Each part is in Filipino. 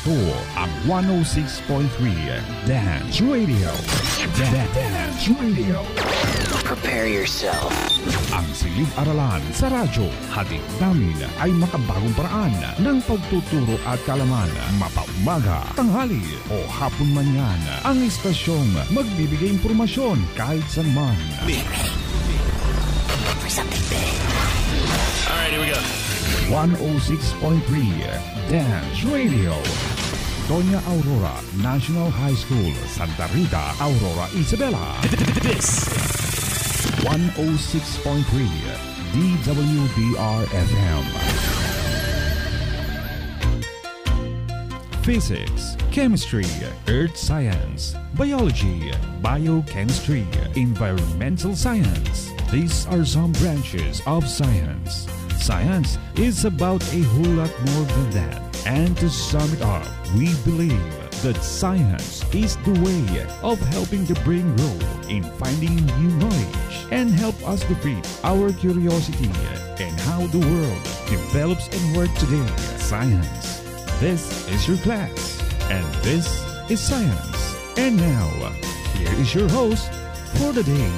Ito ang 106.3 Dance Radio. Dance Radio. Prepare yourself. Ang silid-aralan sa radyo, hatid namin ay makabagong paraan ng pagtuturo at kaalaman. Mapaumaga, tanghali o hapon man yan, ang istasyong magbibigay impormasyon kahit saan man. For something big. Alright, here we go. 106.3 Dance Radio. Doña Aurora National High School, Santa Rita, Aurora, Isabela. This 106.3 DWDR-FM. Physics, Chemistry, Earth Science, Biology, Biochemistry, Environmental Science. These are some branches of science. Science is about a whole lot more than that. And to sum it up, we believe that science is the way of helping the brain grow in finding new knowledge and help us defeat our curiosity and how the world develops and works today. Science. This is your class, and this is science. And now, here is your host for the day.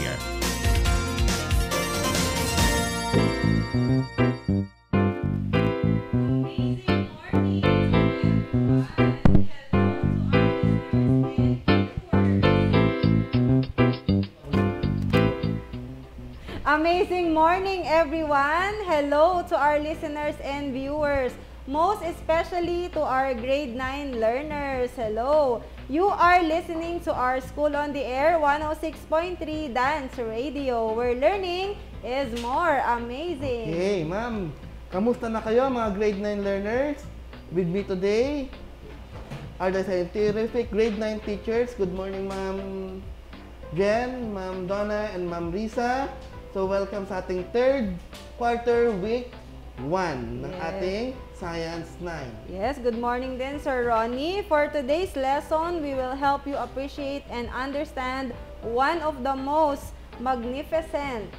Amazing morning, everyone! Hello to our listeners and viewers, most especially to our grade 9 learners. Hello! You are listening to our School on the Air 106.3 Dance Radio, where learning is more amazing. Hey, ma'am! Kamusta na kayo, mga grade 9 learners? With me today are the scientific grade 9 teachers. Good morning, Ma'am Jen, Ma'am Donna, and Ma'am Risa. So, welcome sa ating third quarter week 1 ng ating Science 9. Yes, good morning din, Sir Ronnie. For today's lesson, we will help you appreciate and understand one of the most magnificent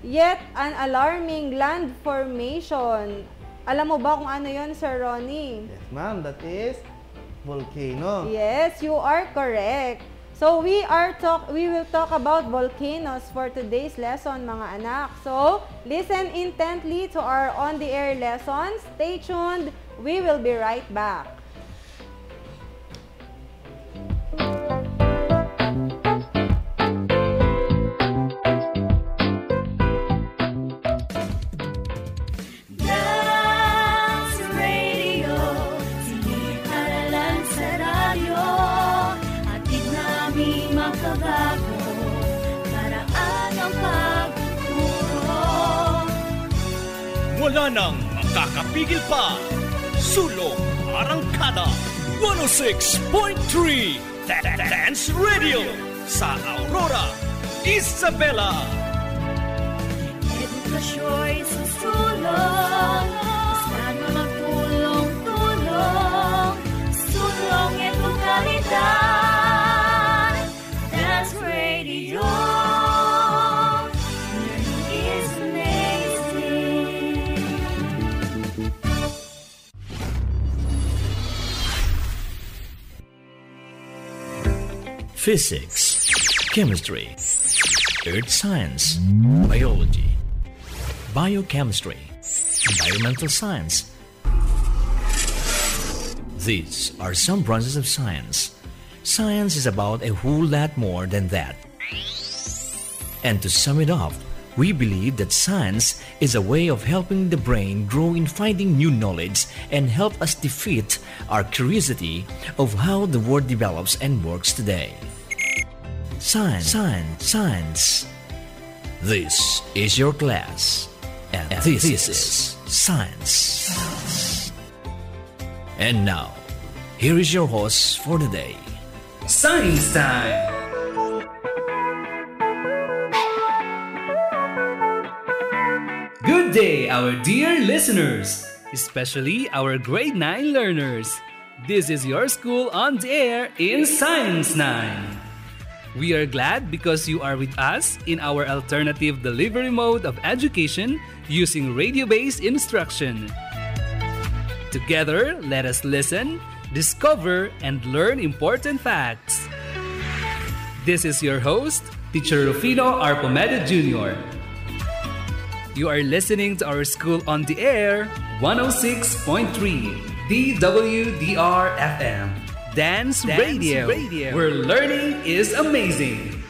yet an alarming land formation. Alam mo ba kung ano yon, Sir Ronnie? Yes, ma'am. That is volcano. Yes, you are correct. So we will talk about volcanoes for today's lesson, mga anak. So listen intently to our on-the-air lessons. Stay tuned. We will be right back. Wala nang makakapigil pa. Sulong Arangkada 106.3 Dance Radio sa Aurora, Isabela. Edukasyo'y susulong, sana magtulong-tulong, sulong edukalidad, Dance Radio. Physics, Chemistry, Earth Science, Biology, Biochemistry, Environmental Science. These are some branches of science. Science is about a whole lot more than that. And to sum it up, we believe that science is a way of helping the brain grow in finding new knowledge and help us defeat our curiosity of how the world develops and works today. Science, science, science. This is your class, and this is science. And now, here is your host for the day. Science time! Good day, our dear listeners, especially our grade 9 learners. This is your school on the air in Science 9. We are glad because you are with us in our alternative delivery mode of education using radio-based instruction. Together, let us listen, discover, and learn important facts. This is your host, Teacher Rufino Arpomeda Jr. You are listening to our school on the air, 106.3 DWDR FM. Dance Radio, where learning is amazing.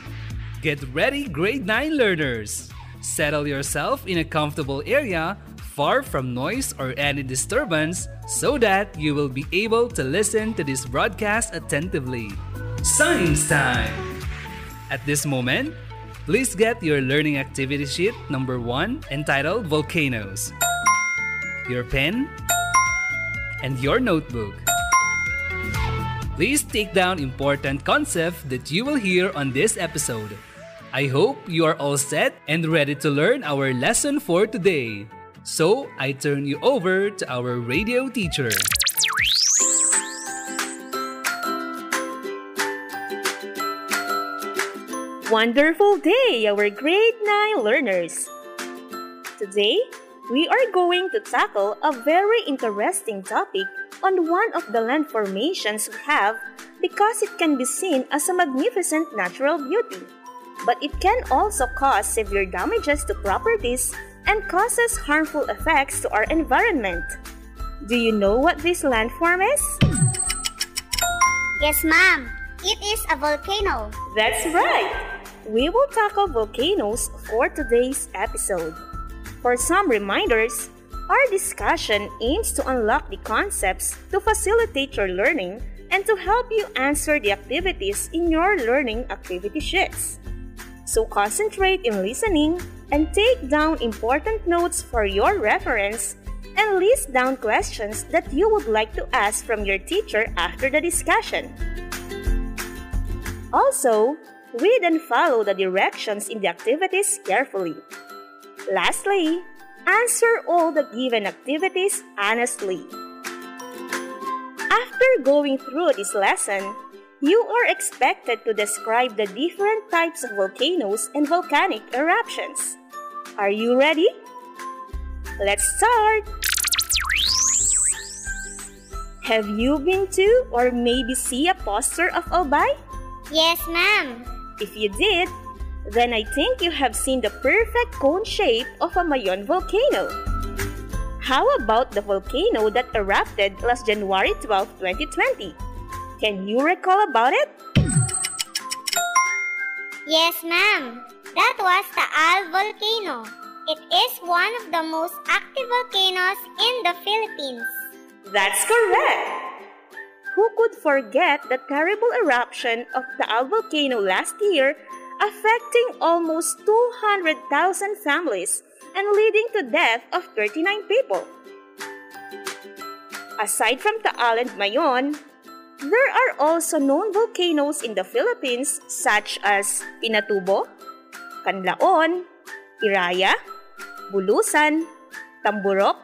Get ready, grade 9 learners. Settle yourself in a comfortable area, far from noise or any disturbance, so that you will be able to listen to this broadcast attentively. Science time! At this moment, please get your learning activity sheet number 1 entitled Volcanoes, your pen, and your notebook. Please take down important concepts that you will hear on this episode. I hope you are all set and ready to learn our lesson for today. So, I turn you over to our radio teacher. Wonderful day, our grade 9 learners! Today, we are going to tackle a very interesting topic on one of the land formations we have because it can be seen as a magnificent natural beauty. But it can also cause severe damages to properties and causes harmful effects to our environment. Do you know what this landform is? Yes, ma'am. It is a volcano. That's right! We will tackle volcanoes for today's episode. For some reminders, our discussion aims to unlock the concepts to facilitate your learning and to help you answer the activities in your learning activity sheets. So concentrate in listening and take down important notes for your reference and list down questions that you would like to ask from your teacher after the discussion. Also, read and follow the directions in the activities carefully. Lastly, answer all the given activities honestly. After going through this lesson, you are expected to describe the different types of volcanoes and volcanic eruptions. Are you ready? Let's start! Have you been to or maybe see a poster of Albay? Yes, ma'am. If you did, then I think you have seen the perfect cone shape of a Mayon volcano. How about the volcano that erupted last January 12, 2020? Can you recall about it? Yes, ma'am. That was the Al volcano. It is one of the most active volcanoes in the Philippines. That's correct! Who could forget the terrible eruption of the Al volcano last year, affecting almost 200,000 families and leading to death of 39 people? Aside from Taal and Mayon, there are also known volcanoes in the Philippines such as Pinatubo, Canlaon, Iraya, Bulusan, Tamburok,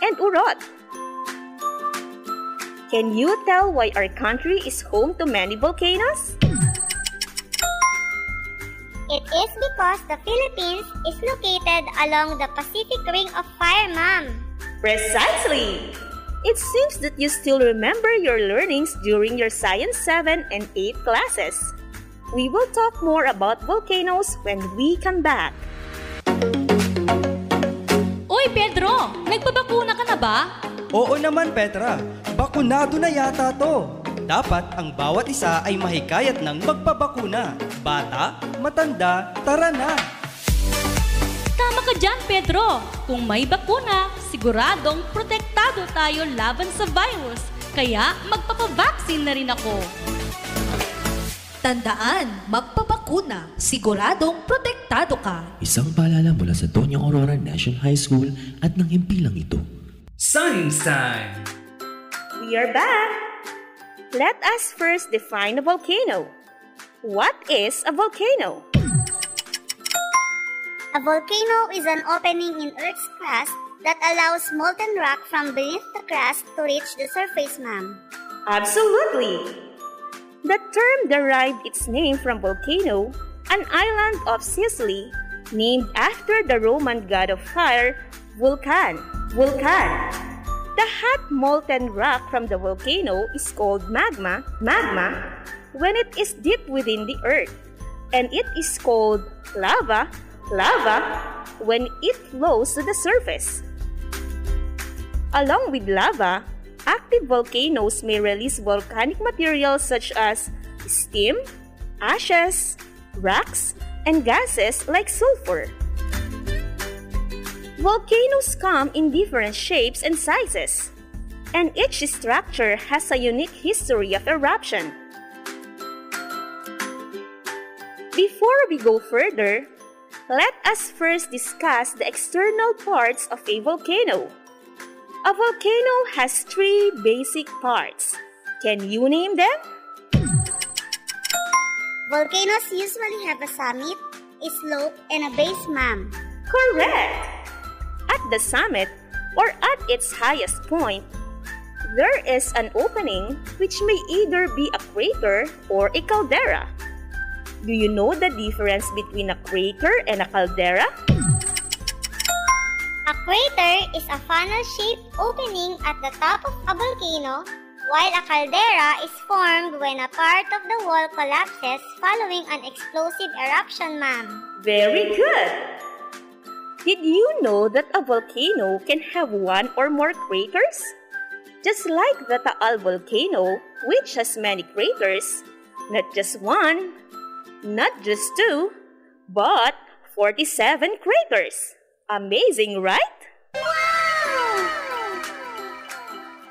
and Urot. Can you tell why our country is home to many volcanoes? It is because the Philippines is located along the Pacific Ring of Fire, ma'am. Precisely! It seems that you still remember your learnings during your Science 7 and 8 classes. We will talk more about volcanoes when we come back. Uy, Pedro! Nagpabakuna ka na ba? Oo naman, Petra. Bakunado na yata to. Dapat ang bawat isa ay mahikayat ng magpabakuna. Bata, matanda, tara na! Tama ka dyan, Pedro. Kung may bakuna, siguradong protektado tayo laban sa virus. Kaya magpapabaksin na rin ako. Tandaan, magpabakuna, siguradong protektado ka. Isang paalala mula sa Doña Aurora National High School at ng himpilang ito. Science time! We are back! Let us first define a volcano. What is a volcano? A volcano is an opening in Earth's crust that allows molten rock from beneath the crust to reach the surface, ma'am. Absolutely! The term derived its name from Volcano, an island of Sicily named after the Roman god of fire, Vulcan. The hot molten rock from the volcano is called magma when it is deep within the earth, and it is called lava when it flows to the surface. Along with lava, active volcanoes may release volcanic materials such as steam, ashes, rocks, and gases like sulfur. Volcanoes come in different shapes and sizes, and each structure has a unique history of eruption. Before we go further, let us first discuss the external parts of a volcano. A volcano has three basic parts. Can you name them? Volcanoes usually have a summit, a slope, and a base, ma'am. Correct! At the summit, or at its highest point, there is an opening which may either be a crater or a caldera. Do you know the difference between a crater and a caldera? A crater is a funnel-shaped opening at the top of a volcano, while a caldera is formed when a part of the wall collapses following an explosive eruption, ma'am. Very good! Did you know that a volcano can have one or more craters? Just like the Taal volcano, which has many craters, not just one, not just two, but 47 craters. Amazing, right? Wow!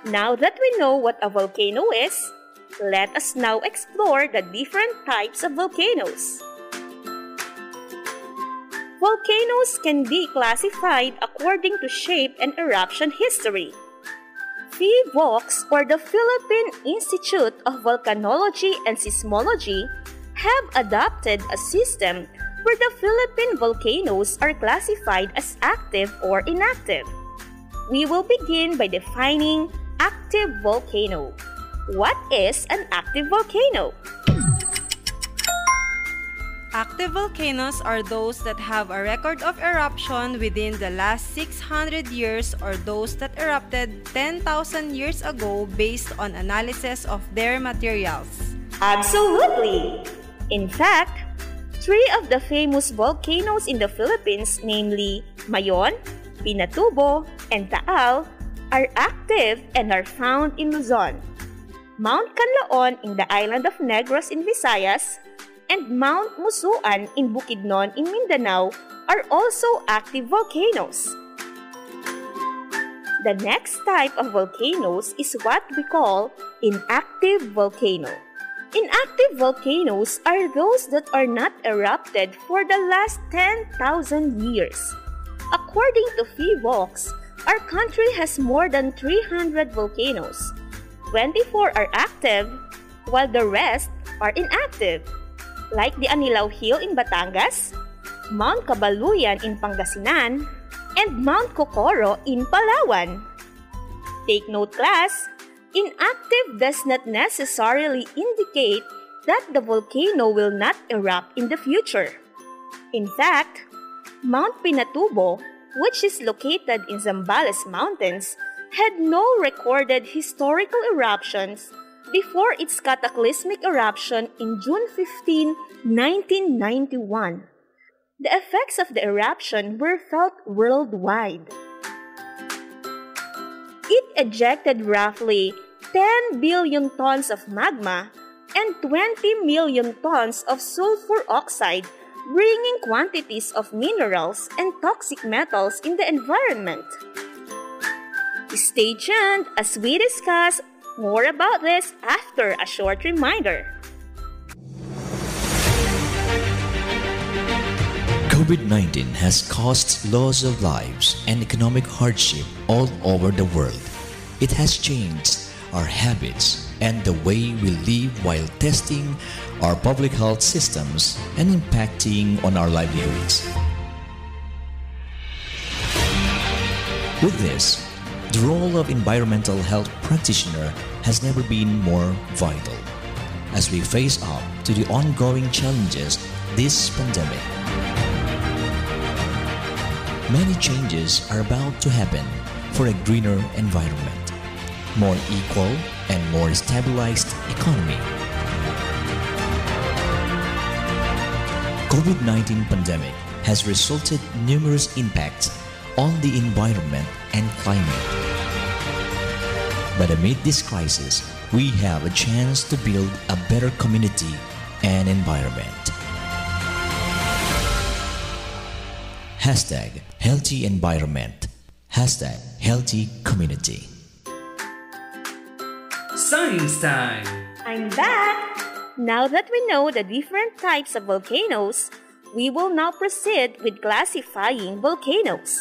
Now that we know what a volcano is, let us now explore the different types of volcanoes. Volcanoes can be classified according to shape and eruption history. PHIVOLCS, or the Philippine Institute of Volcanology and Seismology, have adopted a system where the Philippine volcanoes are classified as active or inactive. We will begin by defining active volcano. What is an active volcano? Active volcanoes are those that have a record of eruption within the last 600 years or those that erupted 10,000 years ago based on analysis of their materials. Absolutely! In fact, three of the famous volcanoes in the Philippines, namely Mayon, Pinatubo, and Taal, are active and are found in Luzon. Mount Canlaon in the island of Negros in Visayas, and Mount Musuan in Bukidnon in Mindanao are also active volcanoes. The next type of volcanoes is what we call inactive volcano. Inactive volcanoes are those that are not erupted for the last 10,000 years. According to PHIVOLCS, our country has more than 300 volcanoes. 24 are active, while the rest are inactive, like the Anilao Hill in Batangas, Mount Cabaluyan in Pangasinan, and Mount Cocoro in Palawan. Take note, class, inactive does not necessarily indicate that the volcano will not erupt in the future. In fact, Mount Pinatubo, which is located in Zambales Mountains, had no recorded historical eruptions before its cataclysmic eruption in June 15, 1991. The effects of the eruption were felt worldwide. It ejected roughly 10 billion tons of magma and 20 million tons of sulfur oxide, bringing quantities of minerals and toxic metals in the environment. Stay tuned as we discuss more about this after a short reminder. COVID-19 has caused loss of lives and economic hardship all over the world. It has changed our habits and the way we live while testing our public health systems and impacting on our livelihoods. With this, the role of environmental health practitioner has never been more vital as we face up to the ongoing challenges this pandemic. Many changes are about to happen for a greener environment, more equal and more stabilized economy. COVID-19 pandemic has resulted numerous impacts on the environment and climate. But amid this crisis, we have a chance to build a better community and environment. Hashtag healthy environment. Hashtag healthy community. Science time! I'm back! Now that we know the different types of volcanoes, we will now proceed with classifying volcanoes.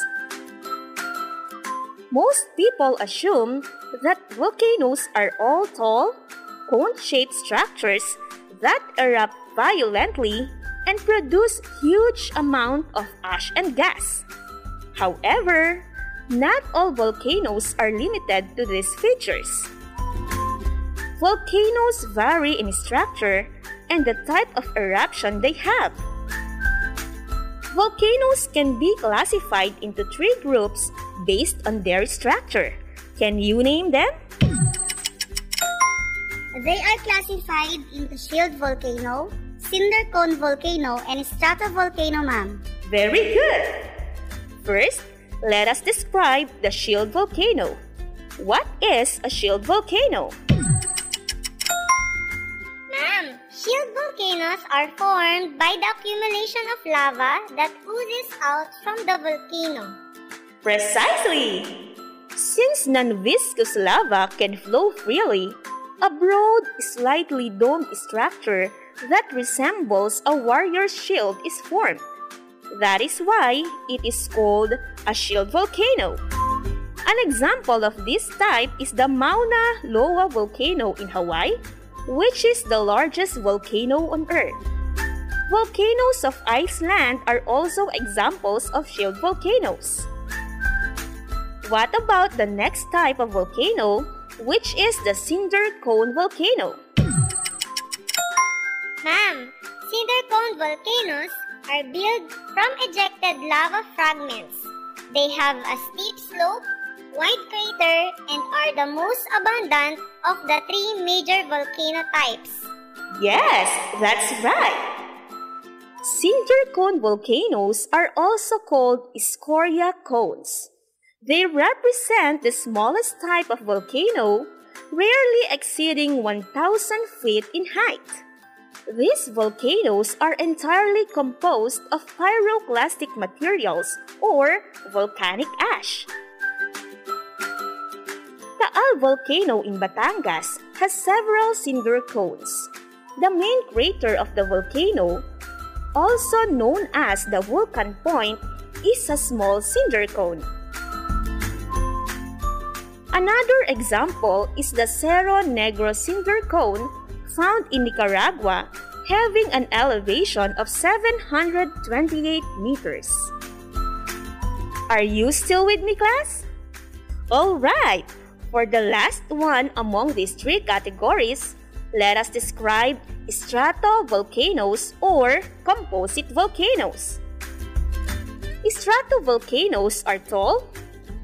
Most people assume that volcanoes are all tall, cone-shaped structures that erupt violently and produce huge amount of ash and gas. However, not all volcanoes are limited to these features. Volcanoes vary in structure and the type of eruption they have. Volcanoes can be classified into 3 groups based on their structure. Can you name them? They are classified into shield volcano, cinder cone volcano, and stratovolcano, ma'am. Very good! First, let us describe the shield volcano. What is a shield volcano? Ma'am, shield volcanoes are formed by the accumulation of lava that oozes out from the volcano. Precisely! Since non-viscous lava can flow freely, a broad, slightly domed structure that resembles a warrior's shield is formed. That is why it is called a shield volcano. An example of this type is the Mauna Loa volcano in Hawaii, which is the largest volcano on Earth. Volcanoes of Iceland are also examples of shield volcanoes. What about the next type of volcano, which is the cinder cone volcano? Ma'am, cinder cone volcanoes are built from ejected lava fragments. They have a steep slope, wide crater, and are the most abundant of the 3 major volcano types. Yes, that's right. Cinder cone volcanoes are also called scoria cones. They represent the smallest type of volcano, rarely exceeding 1,000 feet in height. These volcanoes are entirely composed of pyroclastic materials or volcanic ash. Taal volcano in Batangas has several cinder cones. The main crater of the volcano, also known as the Volcan Point, is a small cinder cone. Another example is the Cerro Negro cinder cone found in Nicaragua, having an elevation of 728 meters. Are you still with me, class? Alright, for the last one among these 3 categories, let us describe stratovolcanoes or composite volcanoes. Stratovolcanoes are tall,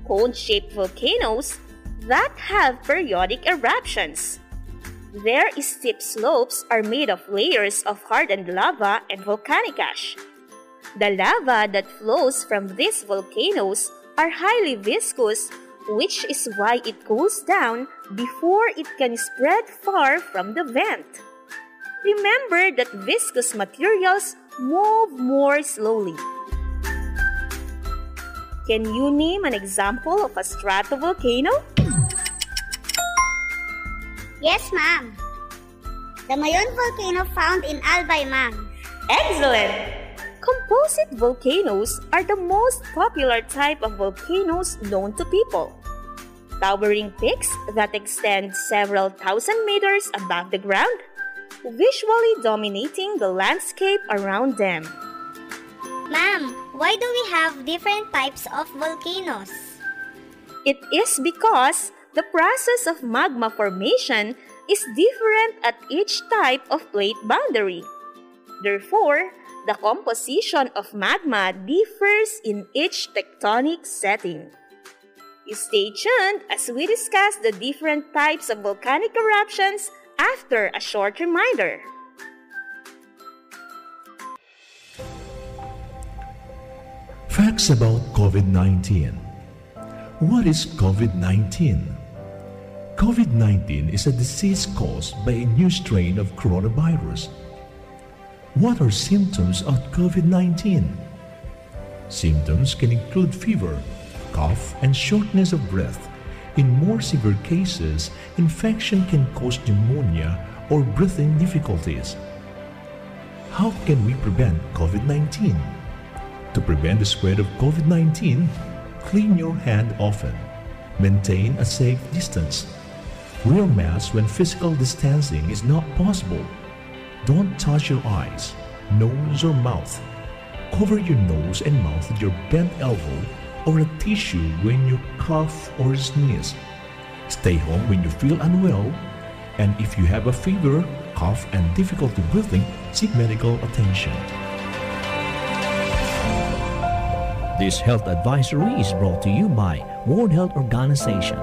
cone-shaped volcanoes that have periodic eruptions. Their steep slopes are made of layers of hardened lava and volcanic ash. The lava that flows from these volcanoes are highly viscous, which is why it cools down before it can spread far from the vent. Remember that viscous materials move more slowly. Can you name an example of a stratovolcano? Yes, ma'am. The Mayon volcano found in Albay, ma'am. Excellent! Composite volcanoes are the most popular type of volcanoes known to people. Towering peaks that extend several thousand meters above the ground, visually dominating the landscape around them. Ma'am, why do we have different types of volcanoes? It is because the process of magma formation is different at each type of plate boundary. Therefore, the composition of magma differs in each tectonic setting. Stay tuned as we discuss the different types of volcanic eruptions after a short reminder. Facts about COVID-19. What is COVID-19? COVID-19 is a disease caused by a new strain of coronavirus. What are symptoms of COVID-19? Symptoms can include fever, cough, and shortness of breath. In more severe cases, infection can cause pneumonia or breathing difficulties. How can we prevent COVID-19? To prevent the spread of COVID-19, clean your hand often. Maintain a safe distance. Wear masks when physical distancing is not possible. Don't touch your eyes, nose, or mouth. Cover your nose and mouth with your bent elbow or a tissue when you cough or sneeze. Stay home when you feel unwell, and if you have a fever, cough, and difficulty breathing, seek medical attention. This health advisory is brought to you by World Health Organization,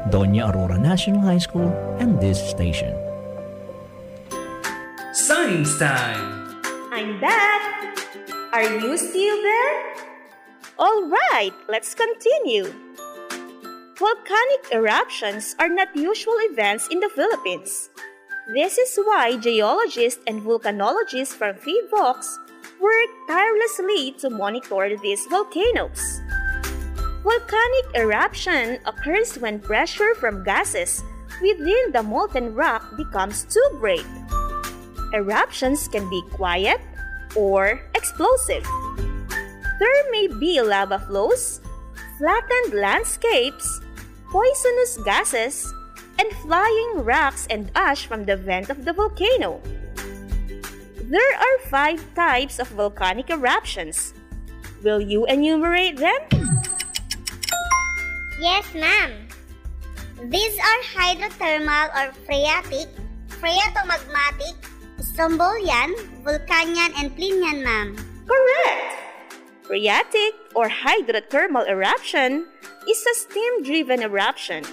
Doña Aurora National High School, and this station. Science time! I'm back! Are you still there? Alright, let's continue. Volcanic eruptions are not usual events in the Philippines. This is why geologists and volcanologists from PhilVox work tirelessly to monitor these volcanoes. Volcanic eruption occurs when pressure from gases within the molten rock becomes too great. Eruptions can be quiet or explosive. There may be lava flows, flattened landscapes, poisonous gases, and flying rocks and ash from the vent of the volcano. There are 5 types of volcanic eruptions. Will you enumerate them? Yes, ma'am. These are hydrothermal or phreatic, phreatomagmatic, strombolian, volcanian, and plinian, ma'am. Correct! Phreatic or hydrothermal eruption is a steam-driven eruption.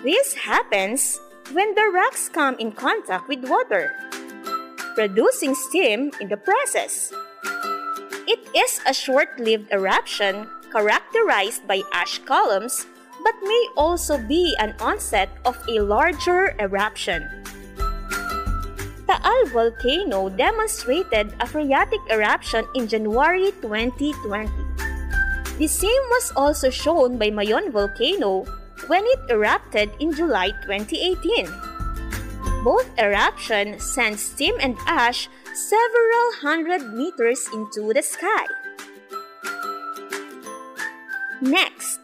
This happens when the rocks come in contact with water, producing steam in the process. It is a short-lived eruption characterized by ash columns, but may also be an onset of a larger eruption. Taal volcano demonstrated a phreatic eruption in January 2020. The same was also shown by Mayon volcano when it erupted in July 2018. Both eruptions sent steam and ash several hundred meters into the sky. Next,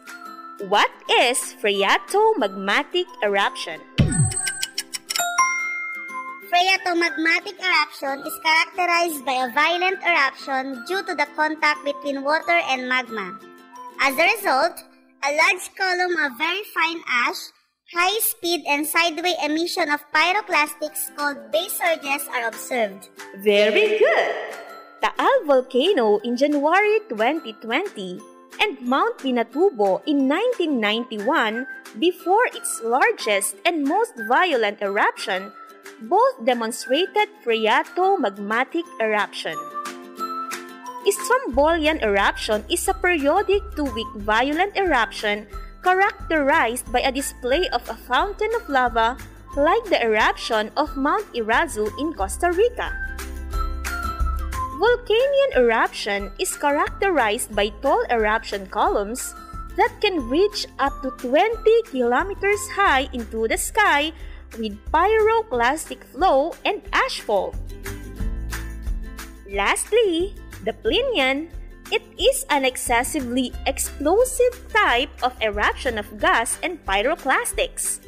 what is phreatomagmatic eruption? Phreatomagmatic eruption is characterized by a violent eruption due to the contact between water and magma. As a result, a large column of very fine ash, high-speed and sideway emission of pyroclastics called base surges are observed. Very good! Taal volcano in January 2020 and Mount Pinatubo in 1991, before its largest and most violent eruption, both demonstrated phreatomagmatic eruption. Strombolian eruption is a periodic 2-week violent eruption characterized by a display of a fountain of lava like the eruption of Mount Irazu in Costa Rica. Volcanian eruption is characterized by tall eruption columns that can reach up to 20 kilometers high into the sky with pyroclastic flow and ashfall. Lastly, the plinian, it is an excessively explosive type of eruption of gas and pyroclastics.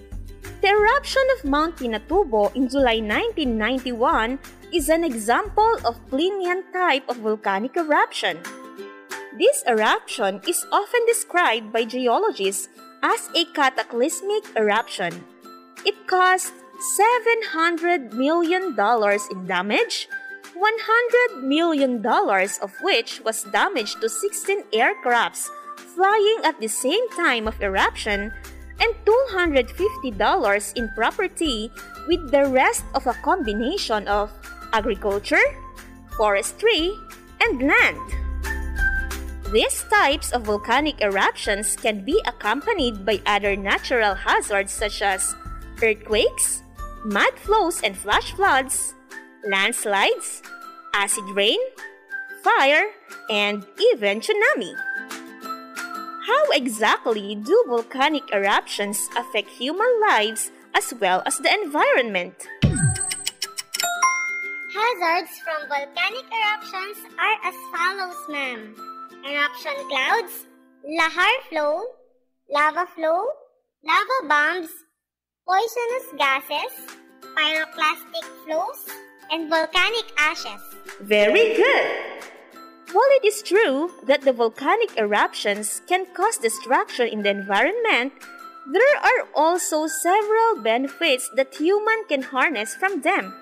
The eruption of Mount Pinatubo in July 1991 is an example of plinian type of volcanic eruption. This eruption is often described by geologists as a cataclysmic eruption. It caused $700 million in damage, $100 million of which was damage to 16 aircrafts flying at the same time of eruption, and $250 in property, with the rest of a combination of agriculture, forestry, and land. These types of volcanic eruptions can be accompanied by other natural hazards such as earthquakes, mud flows and flash floods, landslides, acid rain, fire, and even tsunami. How exactly do volcanic eruptions affect human lives as well as the environment? Hazards from volcanic eruptions are as follows, ma'am. Eruption clouds, lahar flow, lava bombs, poisonous gases, pyroclastic flows, and volcanic ashes. Very good! While it is true that the volcanic eruptions can cause destruction in the environment, there are also several benefits that humans can harness from them.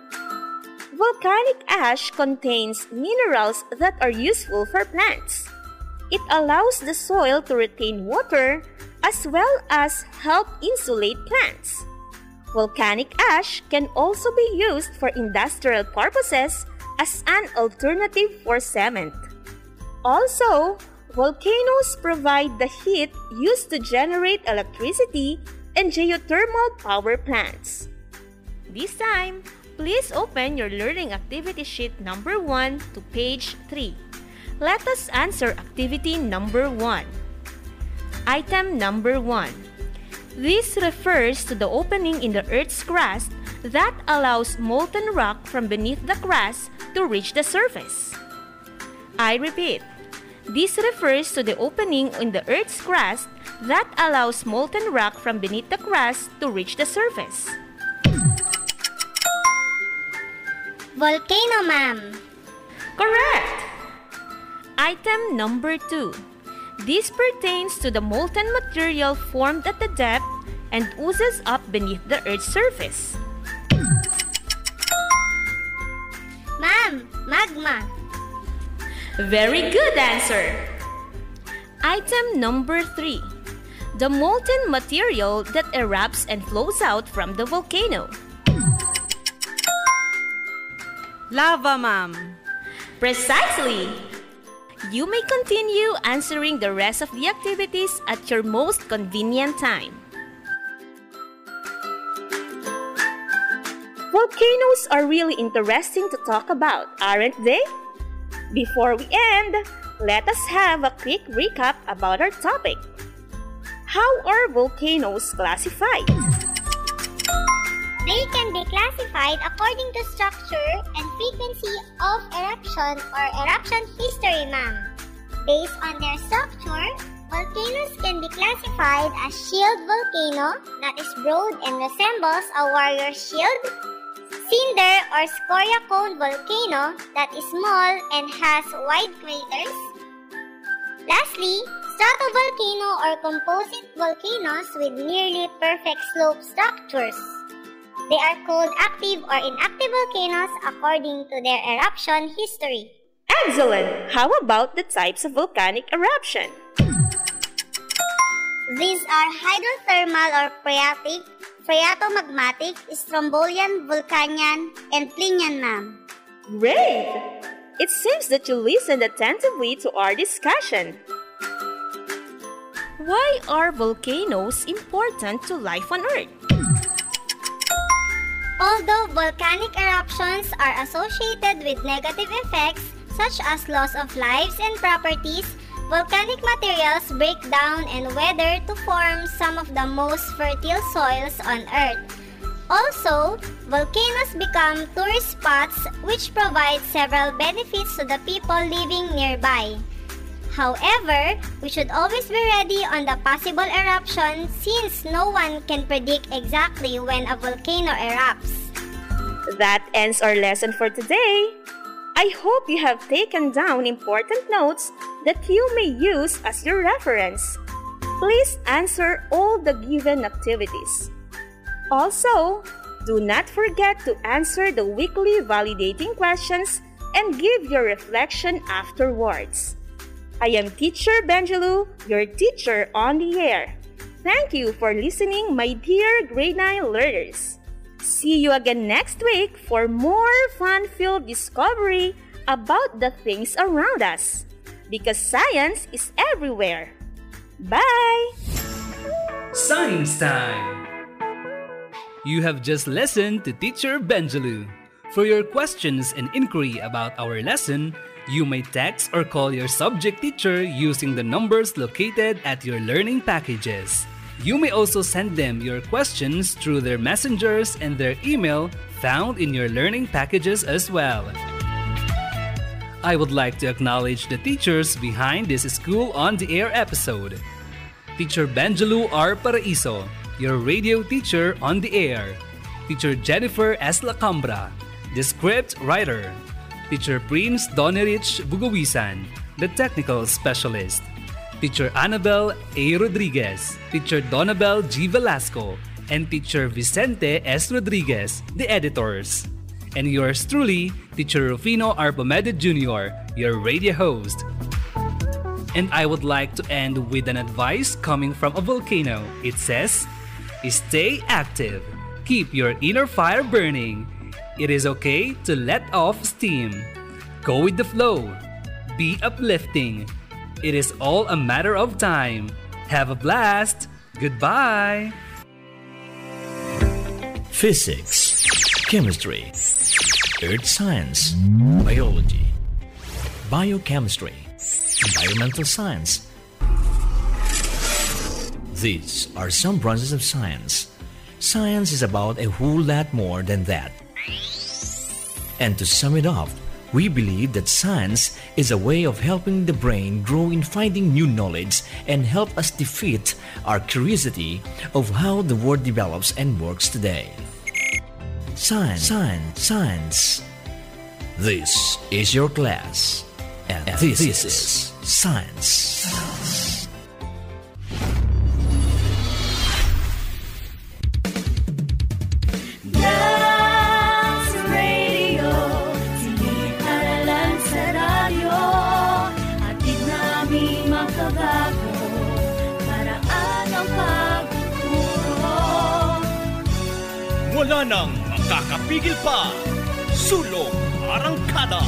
Volcanic ash contains minerals that are useful for plants. It allows the soil to retain water as well as help insulate plants. Volcanic ash can also be used for industrial purposes as an alternative for cement. Also, volcanoes provide the heat used to generate electricity and geothermal power plants. This time, please open your learning activity sheet number 1 to page 3. Let us answer activity number 1. Item number 1. This refers to the opening in the Earth's crust that allows molten rock from beneath the crust to reach the surface. I repeat, this refers to the opening in the Earth's crust that allows molten rock from beneath the crust to reach the surface. Volcano, ma'am. Correct! Item number 2. This pertains to the molten material formed at the depth and oozes up beneath the Earth's surface. Ma'am, magma. Very good answer! Item number 3. The molten material that erupts and flows out from the volcano. Lava, ma'am. Precisely! You may continue answering the rest of the activities at your most convenient time. Volcanoes are really interesting to talk about, aren't they? Before we end, let us have a quick recap about our topic. How are volcanoes classified? They can be classified according to structure and frequency of eruption or eruption history, ma'am. Based on their structure, volcanoes can be classified as shield volcano, that is broad and resembles a warrior shield, cinder or scoria cone volcano, that is small and has wide craters. Lastly, stratovolcano or composite volcanoes with nearly perfect slope structures. They are called active or inactive volcanoes according to their eruption history. Excellent! How about the types of volcanic eruption? These are hydrothermal or phreatic, phreatomagmatic, strombolian, volcanian, and plinian, ma'am. Great! It seems that you listened attentively to our discussion. Why are volcanoes important to life on Earth? Although volcanic eruptions are associated with negative effects such as loss of lives and properties, volcanic materials break down and weather to form some of the most fertile soils on Earth. Also, volcanoes become tourist spots which provide several benefits to the people living nearby. However, we should always be ready on the possible eruption since no one can predict exactly when a volcano erupts. That ends our lesson for today. I hope you have taken down important notes that you may use as your reference. Please answer all the given activities. Also, do not forget to answer the weekly validating questions and give your reflection afterwards. I am Teacher Benjelu, your teacher on the air. Thank you for listening, my dear grade 9 learners. See you again next week for more fun-filled discovery about the things around us. Because science is everywhere. Bye! Science time! You have just listened to Teacher Benjelu. For your questions and inquiry about our lesson, you may text or call your subject teacher using the numbers located at your learning packages. You may also send them your questions through their messengers and their email found in your learning packages as well. I would like to acknowledge the teachers behind this School on the Air episode. Teacher Benjelu R. Paraiso, your radio teacher on the air. Teacher Jennifer S. Lacambra, the script writer. Teacher Prince Donerich Bugawisan, the technical specialist. Teacher Annabel A. Rodriguez, Teacher Donabel G. Velasco, and Teacher Vicente S. Rodriguez, the editors. And yours truly, Teacher Rufino R. Pomede Jr., your radio host. And I would like to end with an advice coming from a volcano. It says, stay active. Keep your inner fire burning. It is okay to let off steam. Go with the flow. Be uplifting. It is all a matter of time. Have a blast. Goodbye. Physics, chemistry, earth science, biology, biochemistry, environmental science. These are some branches of science. Science is about a whole lot more than that. And to sum it up, we believe that science is a way of helping the brain grow in finding new knowledge and help us defeat our curiosity of how the world develops and works today. Science, science, science. This is your class, and this is science. Wala nang makakapigil pa. Sulong Arangkada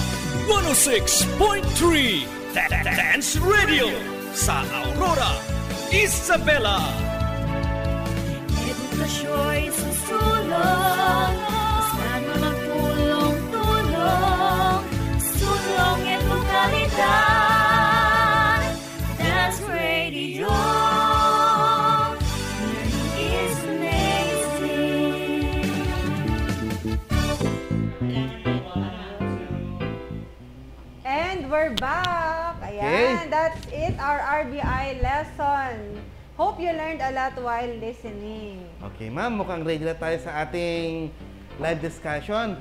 106.3 Dance Radio sa Aurora, Isabela. Edukasyo'y susulong, basta na magtulong-tulong. Sulong edukalidad, Dance Radio. We're back! Ayan, that's it, our RBI lesson. Hope you learned a lot while listening. Okay, ma'am, mukhang ready na tayo sa ating live discussion.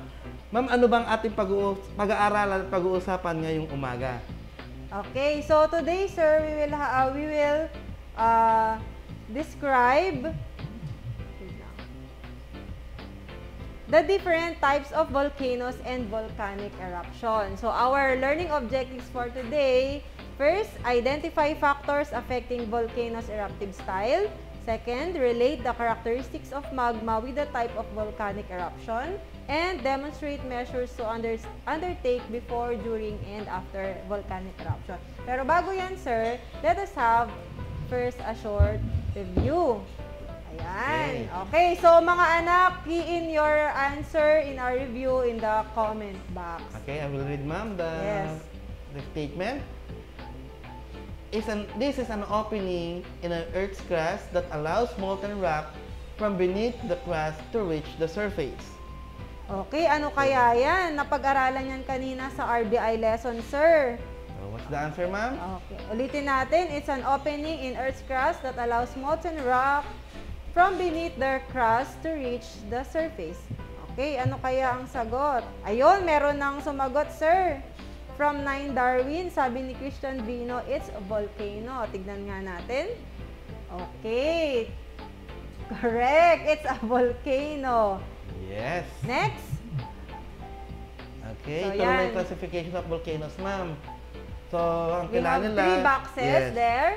Ma'am, ano bang ating pag-aaralan at pag-uusapan ngayong umaga? Okay, so today, sir, we will describe the different types of volcanoes and volcanic eruptions. So our learning objectives for today, first, identify factors affecting volcanoes' eruptive style. Second, relate the characteristics of magma with the type of volcanic eruption. And demonstrate measures to undertake before, during, and after volcanic eruption. Pero bago yan, sir, let us have first a short review. Ayan. Okay, so mga anak, key in your answer in our review in the comment box. Okay, I will read, ma'am, the statement. This is an opening in an Earth's crust that allows molten rock from beneath the crust to reach the surface. Okay, ano kaya yan? Napag-aralan yan kanina sa RBI lesson, sir. So, what's the answer, ma'am? Okay, ulitin natin. It's an opening in Earth's crust that allows molten rock from beneath their crust to reach the surface. Okay, ano kaya ang sagot? Ayun, meron nang sumagot, sir. From 9 Darwin, sabi ni Christian Vino, it's a volcano. Tignan nga natin. Okay. Correct. It's a volcano. Yes. Next. Okay, so, ito may classification of volcanoes, ma'am. So, ang We have kailangan nila... 3 boxes yes. there.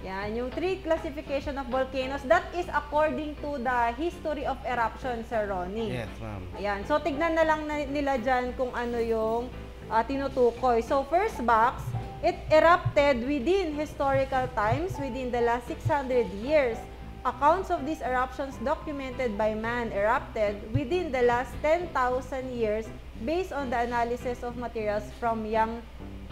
Yan, yung 3 classification of volcanoes. That is according to the history of eruption, Sir Ronnie. Yes, ma'am. Ayan, so tignan na lang nila dyan kung ano yung tinutukoy. So, first box, it erupted within historical times within the last 600 years. Accounts of these eruptions documented by man erupted within the last 10,000 years based on the analysis of materials from young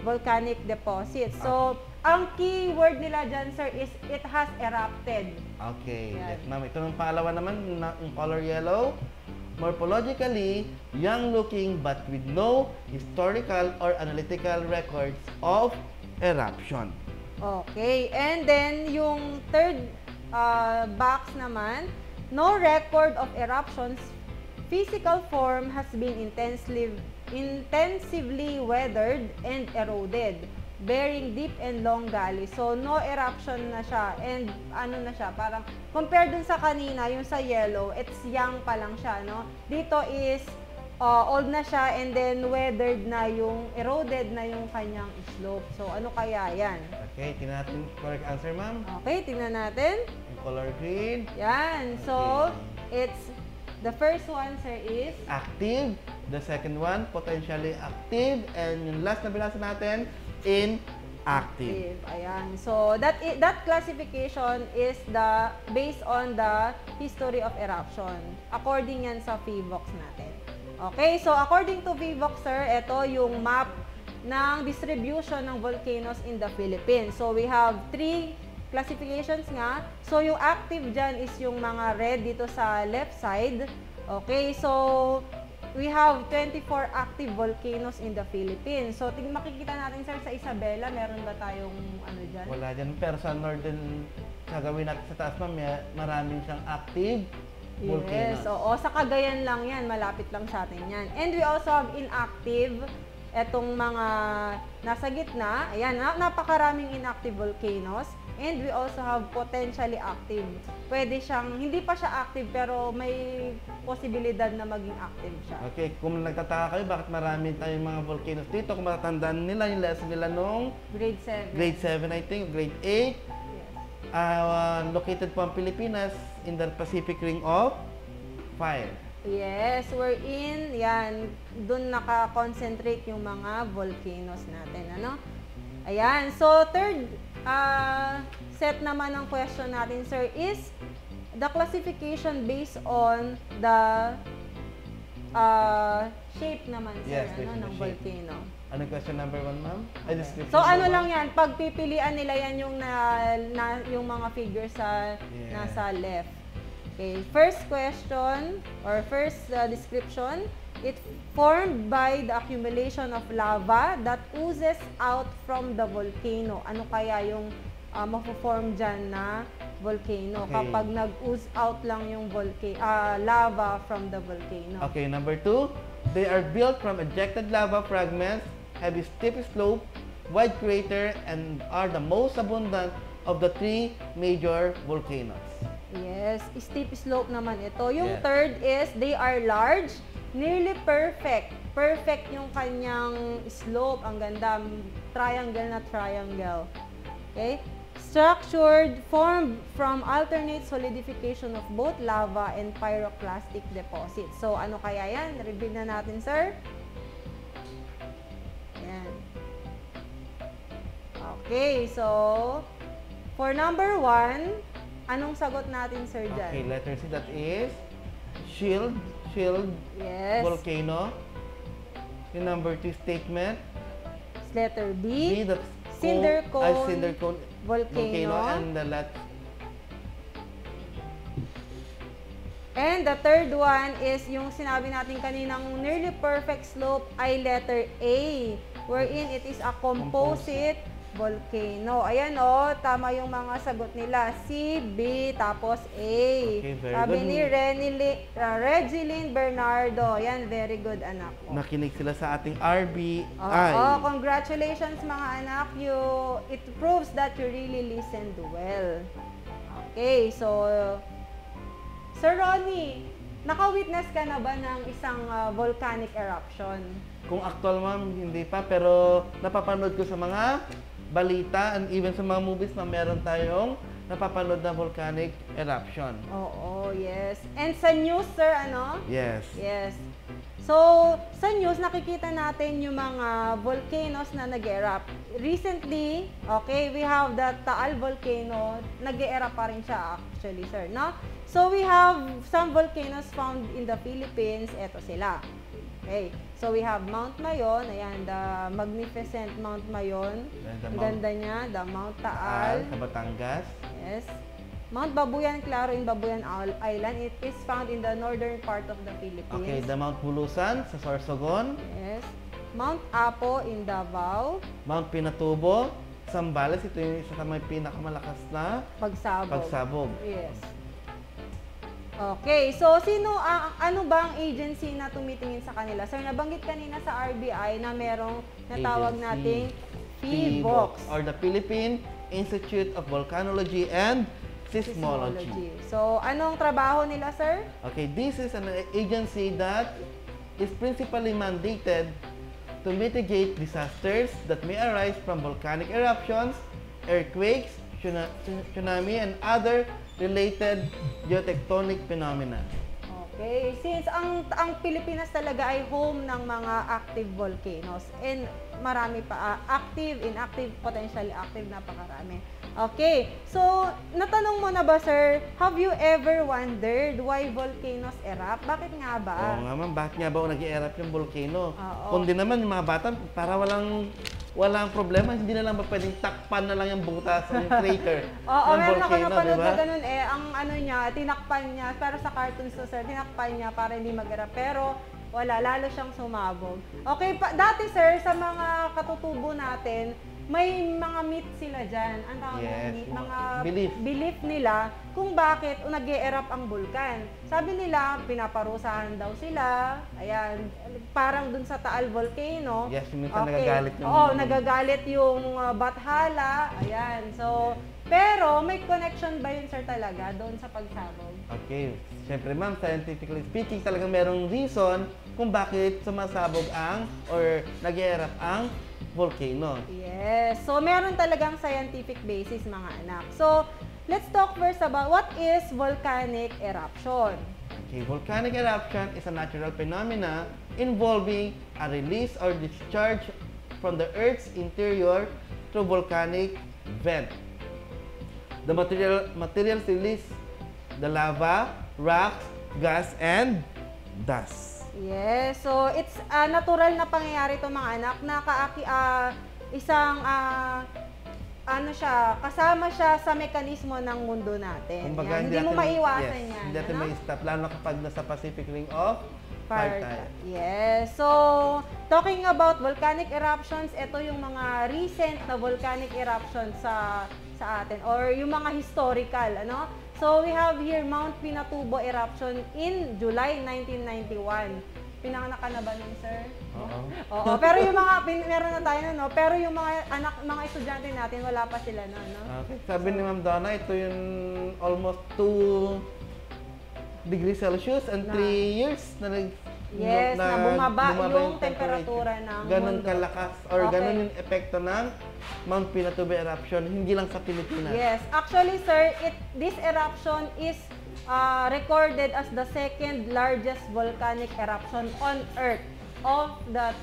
volcanic deposits. So, ang key word nila dyan, sir, is it has erupted. Okay. Yan. Yes, ma'am. Ito ng pangalawa naman, in color yellow. Morphologically, young-looking but with no historical or analytical records of eruption. Okay. And then, yung third box naman, no record of eruptions. Physical form has been intensively weathered and eroded, bearing deep and long galleys. So, no eruption na siya. And ano na siya, parang compared dun sa kanina, yung sa yellow, it's young pa lang siya, no? Dito is old na siya and then weathered na yung, eroded na yung kanyang slope. So, ano kaya yan? Okay, tingnan natin correct answer, ma'am. Okay, tingnan natin. Yung color green. Yan. So, it's the first one, sir, is active. The second one, potentially active. And yung last na binasa natin, inactive. Ayan. So, that classification is based on the history of eruption. According yan sa VVOX natin. Okay, so according to VVOX, sir, ito yung map ng distribution ng volcanoes in the Philippines. So, we have 3 classifications nga. So, yung active dyan is yung mga red dito sa left side. Okay, so we have 24 active volcanoes in the Philippines. So, makikita natin, sir, sa Isabela, meron ba tayong ano dyan? Wala dyan. Pero sa northern, gagawin natin sa taas, ma'am, maraming siyang active volcanoes. Yes, oo. Sa Cagayan lang yan. Malapit lang sa atin yan. And we also have inactive, etong mga nasa gitna. Ayan, napakaraming inactive volcanoes. And we also have potentially active. Pwede siyang, hindi pa siya active, pero may posibilidad na maging active siya. Okay, kung nagtataka kayo, bakit marami tayong mga volcanoes dito? Kung matatandaan nila, yung lesson nila nung Grade 7. Grade 7, I think, grade 8. Yes. Located po ang Pilipinas in the Pacific Ring of Fire. Yes, we're in, yan, dun naka-concentrate yung mga volcanoes natin, ano? Ayan, so third set naman ng question natin, sir, is the classification based on the shape naman, sir, yes, ano, ng volcano. Ano question number 1, ma'am? Okay. So, ano lang yan, pagpipilian nila yan yung, yung mga figures sa nasa left. Okay, first question, or first description, it's formed by the accumulation of lava that oozes out from the volcano. Ano kaya yung mapo-form dyan na volcano kapag nag-ooze out lang yung lava from the volcano? Okay, number 2, they are built from ejected lava fragments, have a steep slope, wide crater, and are the most abundant of the 3 major volcanoes. Yes, steep slope naman ito. Yung third is, they are large, nearly perfect. Perfect yung kanyang slope. Ang ganda. Triangle na triangle. Okay? Structured, formed from alternate solidification of both lava and pyroclastic deposits. So, ano kaya yan? Reveal na natin, sir. Ayan. Okay, so, for number 1, anong sagot natin, sir, dyan? Okay, letter C, that is shield yes. volcano. Yung number 2 statement. Letter B, that's cinder cone volcano. And the And the third one is yung sinabi natin kaninang nearly perfect slope ay letter A, wherein it is a composite volcano. Ayan tama yung mga sagot nila. C, B, tapos A. Okay, sabi ni Regilyn Bernardo. Yan, very good, anak ko. Nakinig sila sa ating RBI. Congratulations mga anak. It proves that you really listened well. Okay, so Sir Ronnie, naka-witness ka na ba ng isang volcanic eruption? Kung actual, ma'am, hindi pa. Pero napapanood ko sa mga balita and even sa mga movies na meron tayong napapanood na volcanic eruption. Oo, yes. And sa news, sir, ano? Yes. Yes. So, sa news, nakikita natin yung mga volcanoes na nag-erupt. Recently, okay, we have the Taal volcano. Nag-erupt pa rin siya actually, sir, no? So, we have some volcanoes found in the Philippines. Eto sila. Okay. So, we have Mount Mayon. Ayan, the magnificent Mount Mayon. Ang ganda niya. The Mount Taal. Sa Batangas. Yes. Mount Babuyan, Claro in Babuyan Island. It is found in the northern part of the Philippines. Okay, the Mount Bulusan sa Sorsogon. Yes. Mount Apo in Davao. Mount Pinatubo, Zambales. Ito yung isa sa may pinakamalakas na pagsabog. Yes. Okay, so ano ba ang agency na tumitingin sa kanila? Sir, nabanggit kanina sa RBI na merong natawag nating PHIVOLCS or the Philippine Institute of Volcanology and Seismology. So, anong trabaho nila, sir? Okay, this is an agency that is principally mandated to mitigate disasters that may arise from volcanic eruptions, earthquakes, tsunami, and other related geotectonic phenomena. Okay, since ang Pilipinas talaga ay home ng mga active volcanoes and marami pa active, inactive, potentially active, napakarami. Okay, so natanong mo na ba, sir, have you ever wondered why volcanoes erupt? Bakit nga ba? Oo nga, ma'am, bakit nga ba nag-erupt yung volcano? Kundi naman yung mga bata, para walang problema, hindi na lang ba pwedeng takpan na lang yung butas o yung crater ng volcano, meron ako napanood diba? na ganun ang ano niya, tinakpan niya, pero sa cartoons to, sir, tinakpan niya para hindi mag-erupt. Pero wala, lalo siyang sumabog. Okay, dati, sir, sa mga katutubo natin, may mga myth sila dyan. Ang tawag myth, mga belief nila kung bakit nag-e-erupt ang bulkan. Sabi nila, pinaparusahan daw sila. Ayan, parang dun sa Taal Volcano. Yes, minsan nagagalit yung... Oo, nagagalit yung Bathala. Ayan, so... Pero, may connection ba yun, sir, talaga doon sa pagsabog? Okay. Siyempre, ma'am, scientifically speaking, talagang merong reason kung bakit sumasabog or nag-erupt ang volcano. Yes. So, meron talagang scientific basis, mga anak. So, let's talk first about what is volcanic eruption. Okay, volcanic eruption is a natural phenomena involving a release or discharge from the Earth's interior through volcanic vent. The materials released, the lava, rocks, gas, and dust. Yes, so it's a natural na pangyayari ito, mga anak, na kasama siya sa mekanismo ng mundo natin. Kumbaga, hindi mo maiwasan yan. Hindi natin may stop, lalo kapag nasa Pacific Ring of Fire tayo. Yes, so talking about volcanic eruptions, ito yung mga recent na volcanic eruptions sa atin, or yung mga historical, ano? So, we have here Mount Pinatubo eruption in July 1991. Pinanganak ka na ba nun, sir? Oo. Pero yung mga, meron na tayo no? Pero yung mga estudyante natin, wala pa sila no? Okay. Sabi ni Ma'am Donna, ito yung almost 2 degrees Celsius and 3 years na bumaba yung temperatura ng ganun mundo. Kalakas or ganun yung epekto ng Mount Pinatubo eruption, hindi lang sa Pilipinas. Yes, actually, sir, this eruption is recorded as the second largest volcanic eruption on Earth of the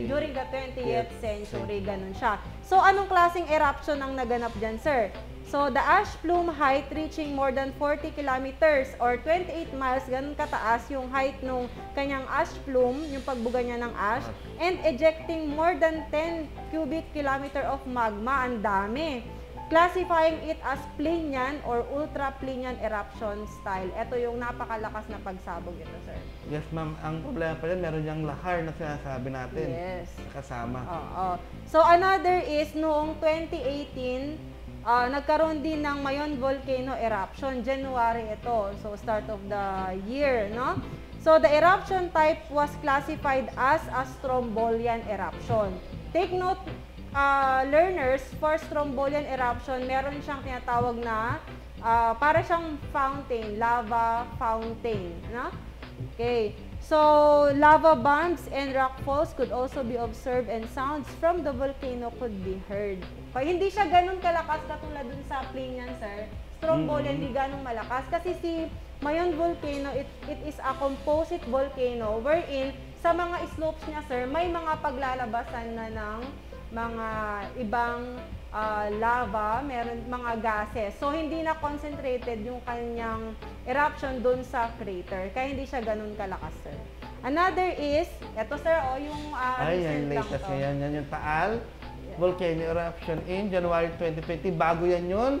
during the 20th century, ganun siya. So, anong klaseng eruption ang naganap dyan, sir? So, the ash plume height reaching more than 40 kilometers or 28 miles, ganun kataas yung height nung kanyang ash plume, yung pagbuga niya ng ash, and ejecting more than 10 cubic kilometer of magma, ang dami. Classifying it as Plinian or ultra-Plinian eruption style. Ito yung napakalakas na pagsabog ito, sir. Yes, ma'am. Ang problema pa rin, meron yung lahar na sinasabi natin. Yes. Kasama. Oo. So, another is, noong 2018, nagkaroon din ng Mayon Volcano eruption. January ito. So, start of the year, no? So, the eruption type was classified as a strombolian eruption. Take note, learners, for strombolian eruption, meron siyang tinatawag na para siyang fountain, lava fountain, no? Okay. So, lava bombs and rock falls could also be observed and sounds from the volcano could be heard. Kaya hindi siya ganun kalakas katulad dun sa plain yan, sir. Stromboli, hindi ganun malakas. Kasi si Mayon Volcano, it is a composite volcano wherein sa mga slopes niya, sir, may mga paglalabasan na ng mga ibang lava, meron mga gases. So, hindi na concentrated yung kanyang eruption dun sa crater. Kaya hindi siya ganun kalakas, sir. Another is, eto sir, yung recent lang latest to. yan yung Taal volcano eruption in January 2020. Bago yan yun,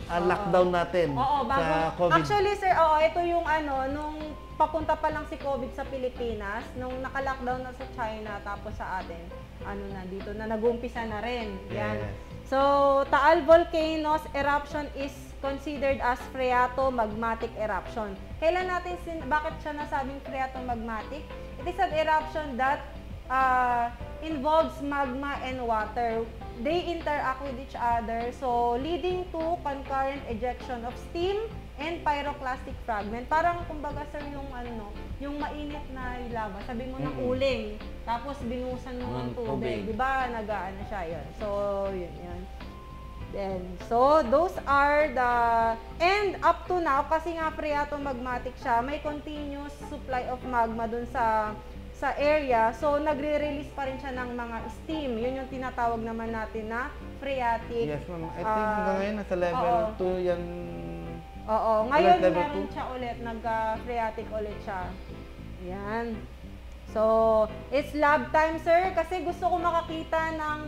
lockdown natin sa COVID. Actually, sir, ito yung nung papunta pa lang si COVID sa Pilipinas, nung naka-lockdown na sa China, tapos sa atin, dito na nag-umpisa na rin. Yan. Yes. So, Taal Volcanoes eruption is considered as phreatomagmatic eruption. Kailan natin, bakit siya nasabing phreatomagmatic? It is an eruption that involves magma and water. They interact with each other, so leading to concurrent ejection of steam and pyroclastic fragment. Parang kumbaga sir yung mainit na lava, sabi mo ng uling, tapos binusan mo ng tubig, di ba? Nag-aano siya yun. So, yun. Then, so those are the, and up to now, kasi nga phreatomagmatic siya, may continuous supply of magma dun sa area, so nagre-release pa rin siya ng mga steam. Yun yung tinatawag naman natin na phreatic. Yes, ma'am. I think hanggang ngayon nasa level 2 yan. Oo, ngayon meron siya ulit, nagka-phreatic ulit siya. Yan. So, it's lab time, sir, kasi gusto ko makakita ng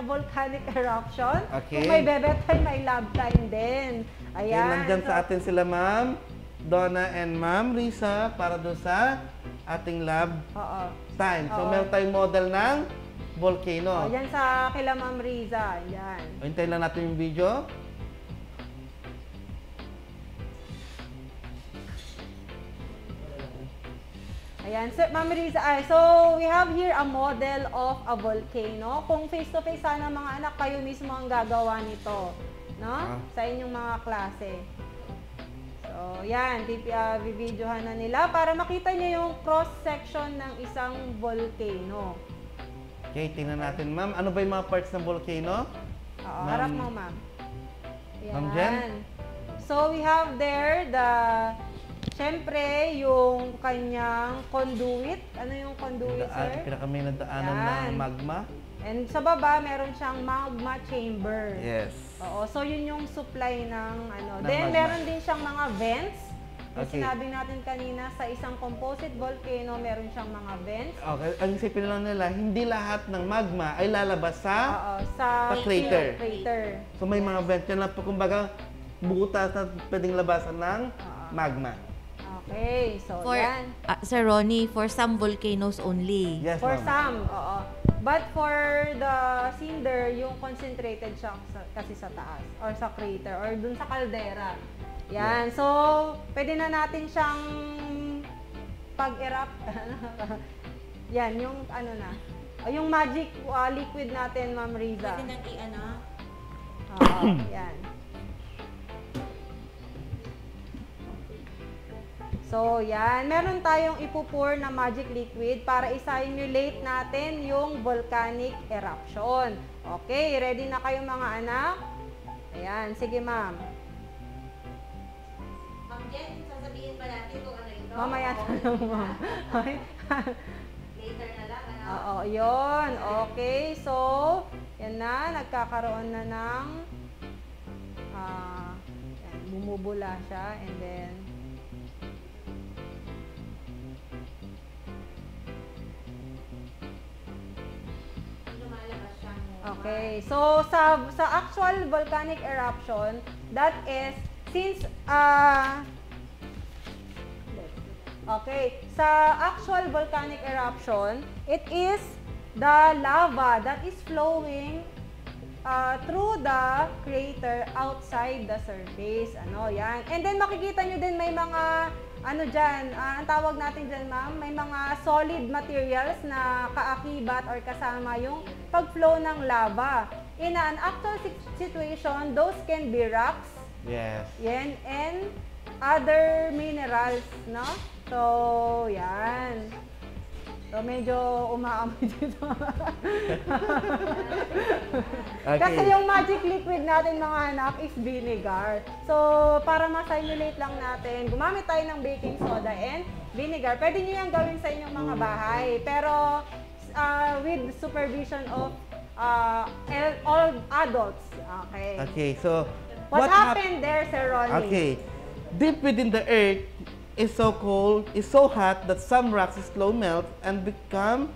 volcanic eruption. Okay. Kung may bebe time, may lab time din. Ayan. Okay, nandyan sa atin sila, ma'am Donna and ma'am Risa para doon sa ating lab time. So, meron tayong model ng volcano. Yan sa kila ma'am Riza. Yan. Hintayin lang natin yung video. Ayan, so, Ma'am Riza, so we have here a model of a volcano. Kung face-to-face sana mga anak, kayo mismo ang gagawa nito, no? Sa inyong mga klase. So, yan, bibidyohan na nila para makita niyo yung cross-section ng isang volcano. Okay, tingnan natin, ma'am. Ano ba yung mga parts ng volcano? Harap mo, ma'am. Ma'am Jen? So, we have there Siyempre, yung kanyang conduit. Ano yung conduit, sir? Pinaka-main na daanan ng magma. And sa baba, meron siyang magma chamber. Yes. Oo, so yun yung supply ng Then, meron din siyang mga vents. Yung sinabi natin kanina, sa isang composite volcano, meron siyang mga vents. Okay, ang isipin lang nila, hindi lahat ng magma ay lalabas sa crater. So may mga vents yan lang, kumbaga, butas na pwedeng labasan ng magma. Okay, so yan. Sir Ronnie, for some volcanoes only. Yes, for some, But for the cinder, yung concentrated siya kasi sa taas or sa crater or dun sa caldera. Yan. So, pwede na natin siyang pag-erupt. Yan, yung yung magic liquid natin, Ma'am Riza. Pwede nang yan. So, yan. Meron tayong ipupur na magic liquid para i-simulate natin yung volcanic eruption. Okay, ready na kayo mga anak? Ayan, sige ma'am. Ma'am Jen, sasabihin ba natin kung ano ito? Mamaya tanong mo. Later na lang, Oo, yun. Okay, so, yan na. Nagkakaroon na ng bumubula siya and then okay, so sa actual volcanic eruption, that is since sa actual volcanic eruption, it is the lava that is flowing through the crater outside the surface. Yan. And then makikita nyo din may mga dyan, ang tawag natin dyan ma'am, may mga solid materials na kaakibat or kasama yung pag-flow ng lava. In an actual situation, those can be rocks. Yes. Yan, and other minerals, no? So, yan. So, medyo umaamoy dito. Okay. Kasi yung magic liquid natin mga anak is vinegar. So, para ma-simulate lang natin, gumamit tayo ng baking soda and vinegar. Pwede nyo yan gawin sa inyong mga bahay. Pero, with supervision of all adults. Okay. Okay, so What happened there, Sir Ronnie? Okay. Deep within the earth is so cold, is so hot that some rocks slow melt and become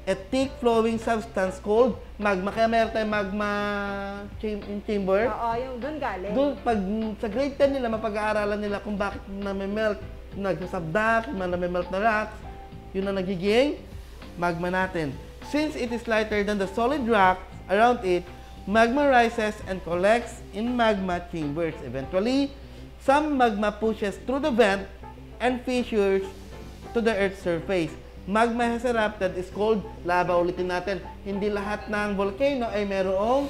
a thick flowing substance called magma. Kaya meron tayong magma chamber. Oo, yung doon galing. Doon, pag sa grade 10 nila, mapag-aaralan nila kung bakit nami-melt, nagsasabdak, nami-melt na rocks, yun ang nagiging magma natin. Since it is lighter than the solid rock around it, magma rises and collects in magma chambers. Eventually, some magma pushes through the vent and fissures to the Earth's surface. Magma has erupted is called lava. Ulitin natin, hindi lahat ng volcano ay mayroong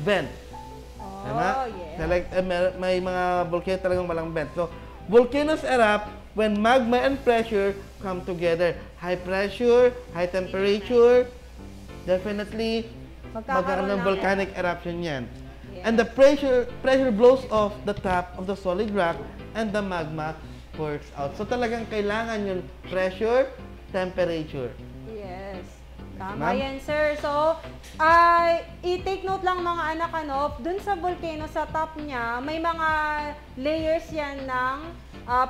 vent. Tama? Yes. May mga volcano talagang walang vent. So, volcanoes erupt when magma and pressure come together. High pressure, high temperature, definitely magkakaroon ng volcanic eruption yan. Yeah. And the pressure blows off the top of the solid rock and the magma pours out. So talagang kailangan yung pressure, temperature. Yes. Tama yan, sir. So, i-take note lang mga anak, dun sa volcano, sa top niya, may mga layers yan ng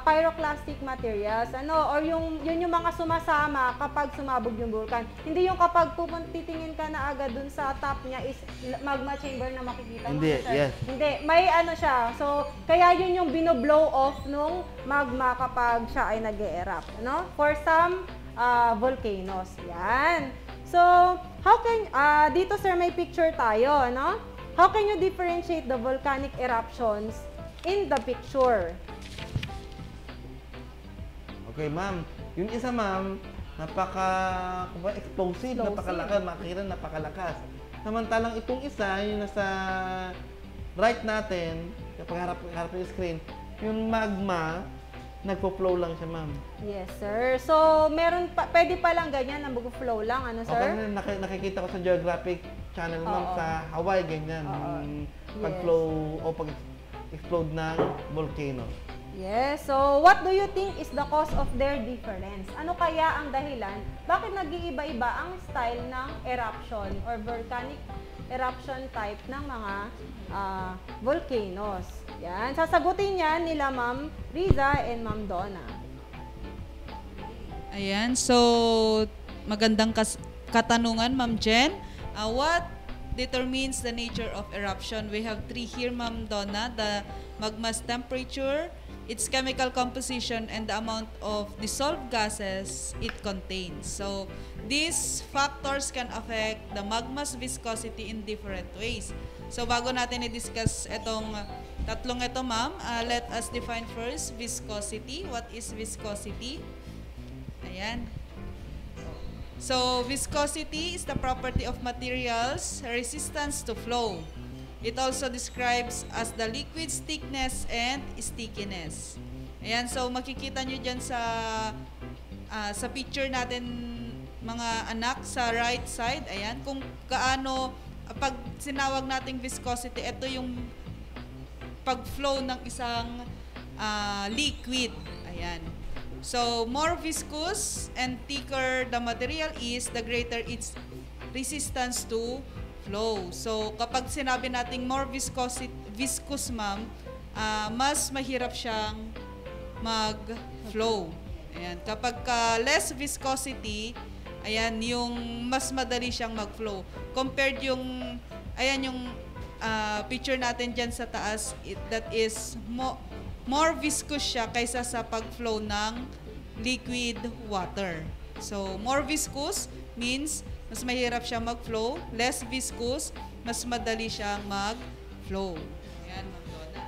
pyroclastic materials, or yun yung mga sumasama kapag sumabog yung vulkan. Hindi yung kapag titingin ka na agad dun sa top niya is magma chamber na makikita mo. Hindi, yes. Hindi, may siya. So, kaya yun yung bino-blow off nung magma kapag siya ay nag-e-erupt, For some volcanoes. Yan. So, how can, dito sir may picture tayo, How can you differentiate the volcanic eruptions in the picture? Okay, ma'am. Yung isa, ma'am, explosive, napakalakas. Samantalang itong isa, yung nasa right natin, kapag harap yung screen, yung magma, nagpo-flow lang siya, ma'am. Yes, sir. So, pwede pa lang ganyan, nag-flow lang, sir? Okay, nakikita ko sa Geographic Channel, ma'am, sa Hawaii, ganyan. Pag-flow o pag-explode ng volcano. Yes. So, what do you think is the cause of their difference? Ano kaya ang dahilan? Bakit nag-iiba-iba ang style ng eruption or volcanic eruption type ng mga volcanoes? Yan. Sasagutin yan nila Ma'am Riza and Ma'am Donna. Ayan. So, magandang katanungan, Ma'am Jen. What determines the nature of eruption? We have three here, Ma'am Donna. The magma's temperature, its chemical composition, and the amount of dissolved gases it contains. So, these factors can affect the magma's viscosity in different ways. So, bago natin i-discuss itong tatlong ito, ma'am, let us define first viscosity. What is viscosity? Ayan. So, viscosity is the property of materials' resistance to flow. It also describes as the liquid's thickness and stickiness. Ayan, so makikita nyo dyan sa picture natin, mga anak, sa right side. Ayan, kung gaano, pag sinawag nating viscosity, ito yung pag-flow ng isang liquid. Ayan. So, more viscous and thicker the material is, the greater its resistance to flow. So, kapag sinabi nating more viscous, ma'am, mas mahirap siyang mag-flow. Ayan. Kapag less viscosity, ayan, yung mas madali siyang mag-flow. Compared yung, ayan yung picture natin dyan sa taas, that is more viscous siya kaysa sa pag-flow ng liquid water. So, more viscous means mas mahirap siya mag-flow, less viscous, mas madali siyang mag-flow. Ayan, Ma'am Donna.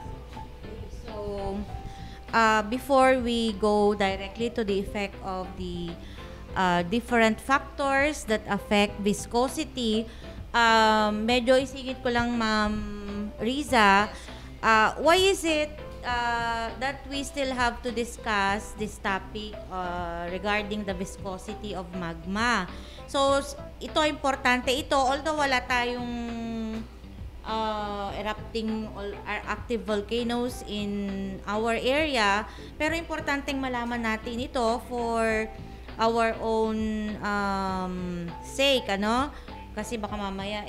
So, before we go directly to the effect of the different factors that affect viscosity, medyo isingit ko lang, Ma'am Riza, why is it that we still have to discuss this topic regarding the viscosity of magma. So, ito importante ito, although wala tayong erupting or active volcanoes in our area, pero importanteng malaman natin ito for our own sake, ano? Kasi baka mamaya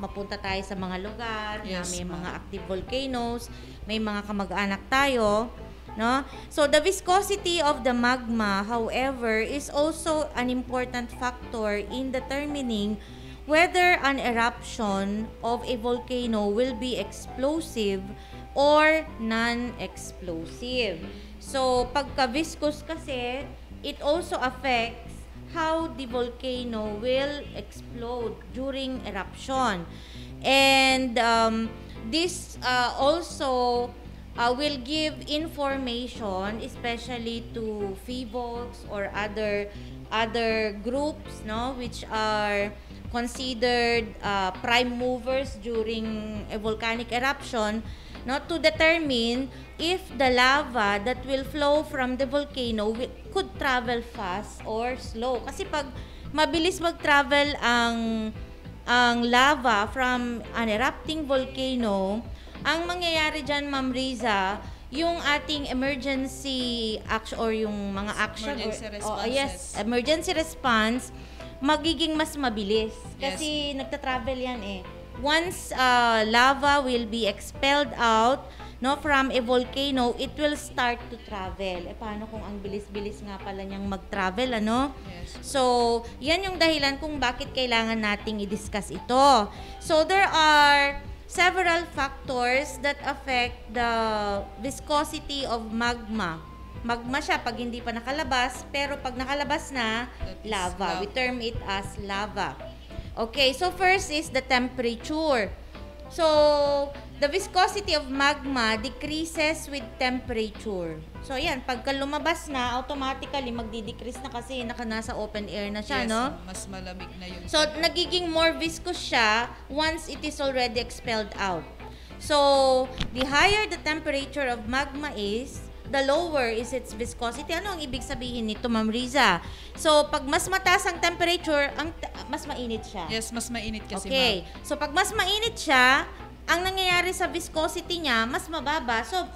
mapunta tayo sa mga lugar na may mga active volcanoes, may mga kamag-anak tayo, no? So the viscosity of the magma, however, is also an important factor in determining whether an eruption of a volcano will be explosive or non-explosive. So pagka viscous kasi, it also affects how the volcano will explode during eruption. And this also will give information, especially to FIVOLCs or other groups, no, which are considered prime movers during a volcanic eruption, no, to determine if the lava that will flow from the volcano could travel fast or slow. Kasi pag mabilis mag-travel ang lava from an erupting volcano, ang mangyayari dyan, Ma'am Riza, yung ating emergency action or yung mga action emergency response magiging mas mabilis kasi nagta-travel yan once lava will be expelled out, no, from a volcano, it will start to travel. Paano kung ang bilis-bilis nga pala niyang mag-travel, ano? So, yan yung dahilan kung bakit kailangan nating i-discuss ito. So, there are several factors that affect the viscosity of magma. Magma siya pag hindi pa nakalabas, pero pag nakalabas na, lava. We term it as lava. Okay, so first is the temperature. So, the viscosity of magma decreases with temperature. So, yan, pagka lumabas na, automatically magdi-decrease na kasi nasa open air na siya, no? Mas malamig na yung So, nagiging more viscous siya once it is already expelled out. So, the higher the temperature of magma is, the lower is its viscosity. Ano ang ibig sabihin nito, Ma'am Riza? So, pag mas mataas ang temperature, mas mainit siya. Yes, mas mainit kasi, okay. Ma'am. So, pag mas mainit siya, ang nangyayari sa viscosity niya, mas mababa. So,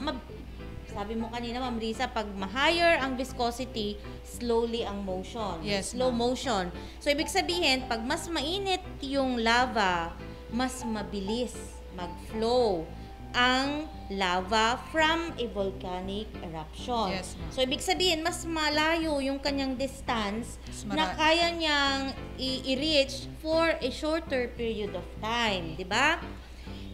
sabi mo kanina, Ma'am Riza, pag ma-higher ang viscosity, slowly ang motion. Yes, slow motion. So, ibig sabihin, pag mas mainit yung lava, mas mabilis mag-flow ang lava from a volcanic eruption. Yes, so, ibig sabihin, mas malayo yung kanyang distance na kaya niyang i-reach for a shorter period of time. Diba?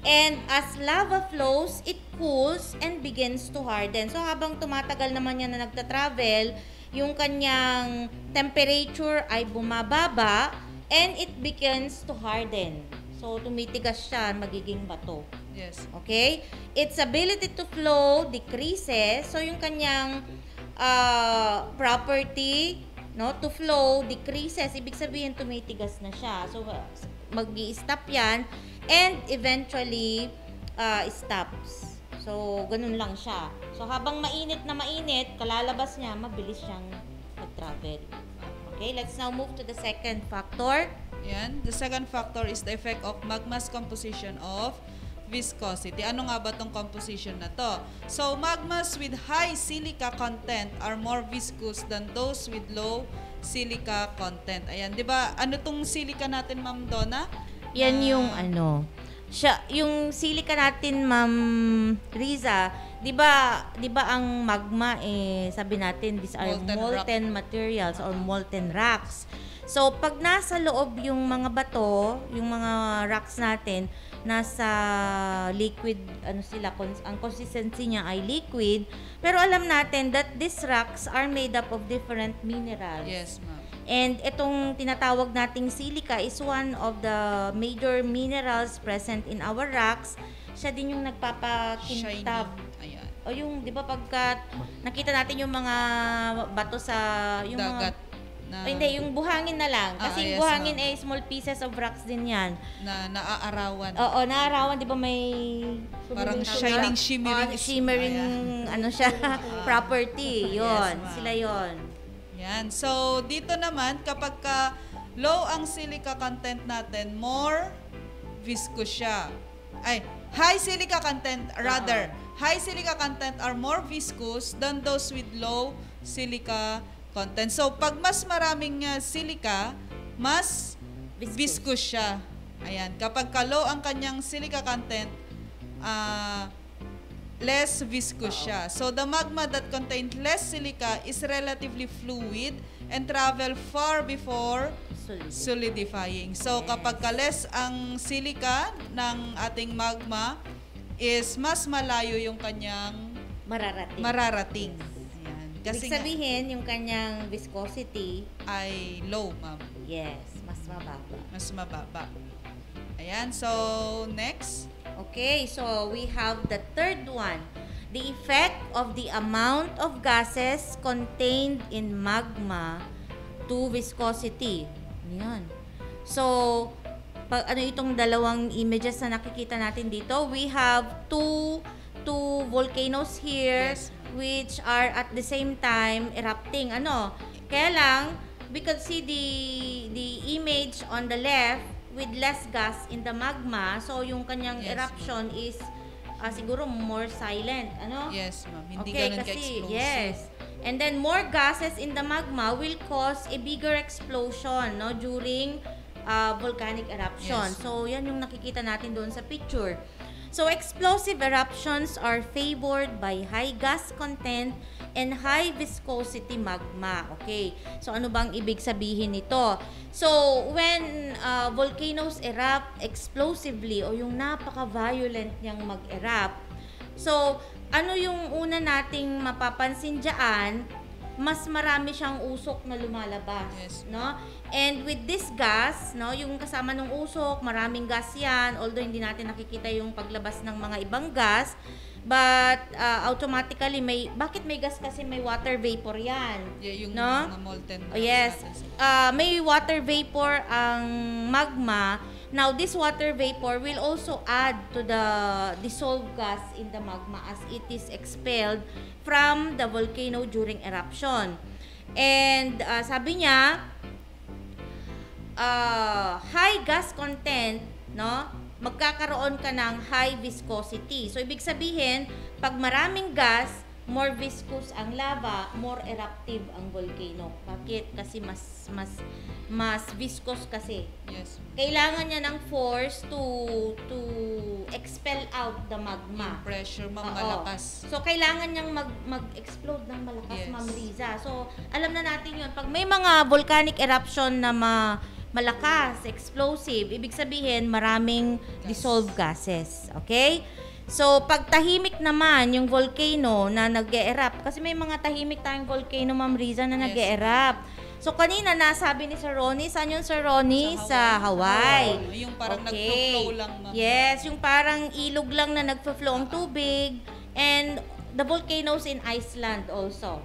And as lava flows, it cools and begins to harden. So, habang tumatagal naman yan na nagta-travel, yung kanyang temperature ay bumababa and it begins to harden. So, tumitigas siya, magiging bato. Yes. Okay? Its ability to flow decreases. So, yung kanyang property, no, to flow decreases. Ibig sabihin, tumitigas na siya. So, mag-i-stop yan and eventually stops. So, ganun lang siya. So, habang mainit na mainit, kalalabas niya, mabilis siyang mag-travel. Okay? Let's now move to the second factor. Yan. The second factor is the effect of magma's composition of viscosity. Ano nga ba tong composition na to? So, magmas with high silica content are more viscous than those with low silica content. Ayan, 'di ba? Ano tong silica natin, Ma'am Donna? Yan yung yung silica natin, Ma'am Riza, 'di ba ang magma sabi natin these are molten materials or molten rocks. So, pag nasa loob yung mga bato, yung mga rocks natin, nasa liquid, ang consistency niya ay liquid, pero alam natin that these rocks are made up of different minerals. Yes, ma'am. And itong tinatawag nating silica is one of the major minerals present in our rocks. Siya din yung nagpapakintab. Ayan. O yung, di ba, pagka nakita natin yung mga bato sa yung dagat. Hindi, yung buhangin na lang. Kasi yung yes, buhangin ma'am. ay small pieces of rocks din yan. Na naaarawan. Oo, naaarawan, di ba may... Parang shining, shimmering. Shimmering, ano siya, property. Yon, Yes, sila yon. Yan. So, dito naman, kapag low ang silica content natin, more viscous siya. High silica content, rather. High silica content are more viscous than those with low silica content. So, pag mas maraming silica, mas viscous siya. Ayan. Kapag low ang kanyang silica content, less viscous siya. So, the magma that contains less silica is relatively fluid and travel far before solidifying. So, kapag less ang silica ng ating magma, is mas malayo yung kanyang mararating. Ayan. Ibig sabihin, yung kanyang viscosity ay low, ma'am. Yes, mas mababa. Mas mababa. Ayan, so next. Okay, so we have the third one. The effect of the amount of gases contained in magma to viscosity. Ayan. So, itong dalawang images na nakikita natin dito, we have two volcanoes here, yes, which are at the same time erupting. Kaya lang, we could see the image on the left with less gas in the magma. So, yung kanyang eruption is siguro more silent. Yes, ma'am. Hindi ganun ka-explosive. Yes. And then, more gases in the magma will cause a bigger explosion during volcanic eruption. Yes. So, yan yung nakikita natin doon sa picture. So, explosive eruptions are favored by high gas content and high viscosity magma. Okay. So, ano bang ibig sabihin nito? So, when volcanoes erupt explosively o yung napaka-violent niyang mag-erupt, so, ano yung una nating mapapansin dyan? Mas marami siyang usok na lumalabas, yes, no? And with this gas, no, yung kasama ng usok, maraming gas 'yan, although hindi natin nakikita yung paglabas ng mga ibang gas, but automatically bakit may gas kasi may water vapor 'yan, yung no? Mga molten. Yes. May water vapor ang magma. Now, this water vapor will also add to the dissolved gas in the magma as it is expelled from the volcano during eruption. And sabi niya, high gas content, no? Magkakaroon ka ng high viscosity. So, ibig sabihin, pag maraming gas, more viscous ang lava, more eruptive ang volcano. Bakit? Kasi mas viscous kasi. Yes. Kailangan niya ng force to expel out the magma. Yung pressure, malakas. So, kailangan niyang mag-explode ng malakas, Yes. Ma'am Riza. So, alam na natin yun. Pag may mga volcanic eruption na malakas, explosive, ibig sabihin maraming dissolved gases. Okay? So, pag tahimik naman yung volcano na nag-e-erupt, kasi may mga tahimik tayong volcano, Ma'am Riza, na nag-e-erupt. So, kanina nasabi ni Sir Ronnie, saan yun, Sir Ronnie? Sa Hawaii. Yung parang nagflow lang, ma'am. Yes, yung parang ilog lang na nagflow ang tubig. And the volcanoes in Iceland also.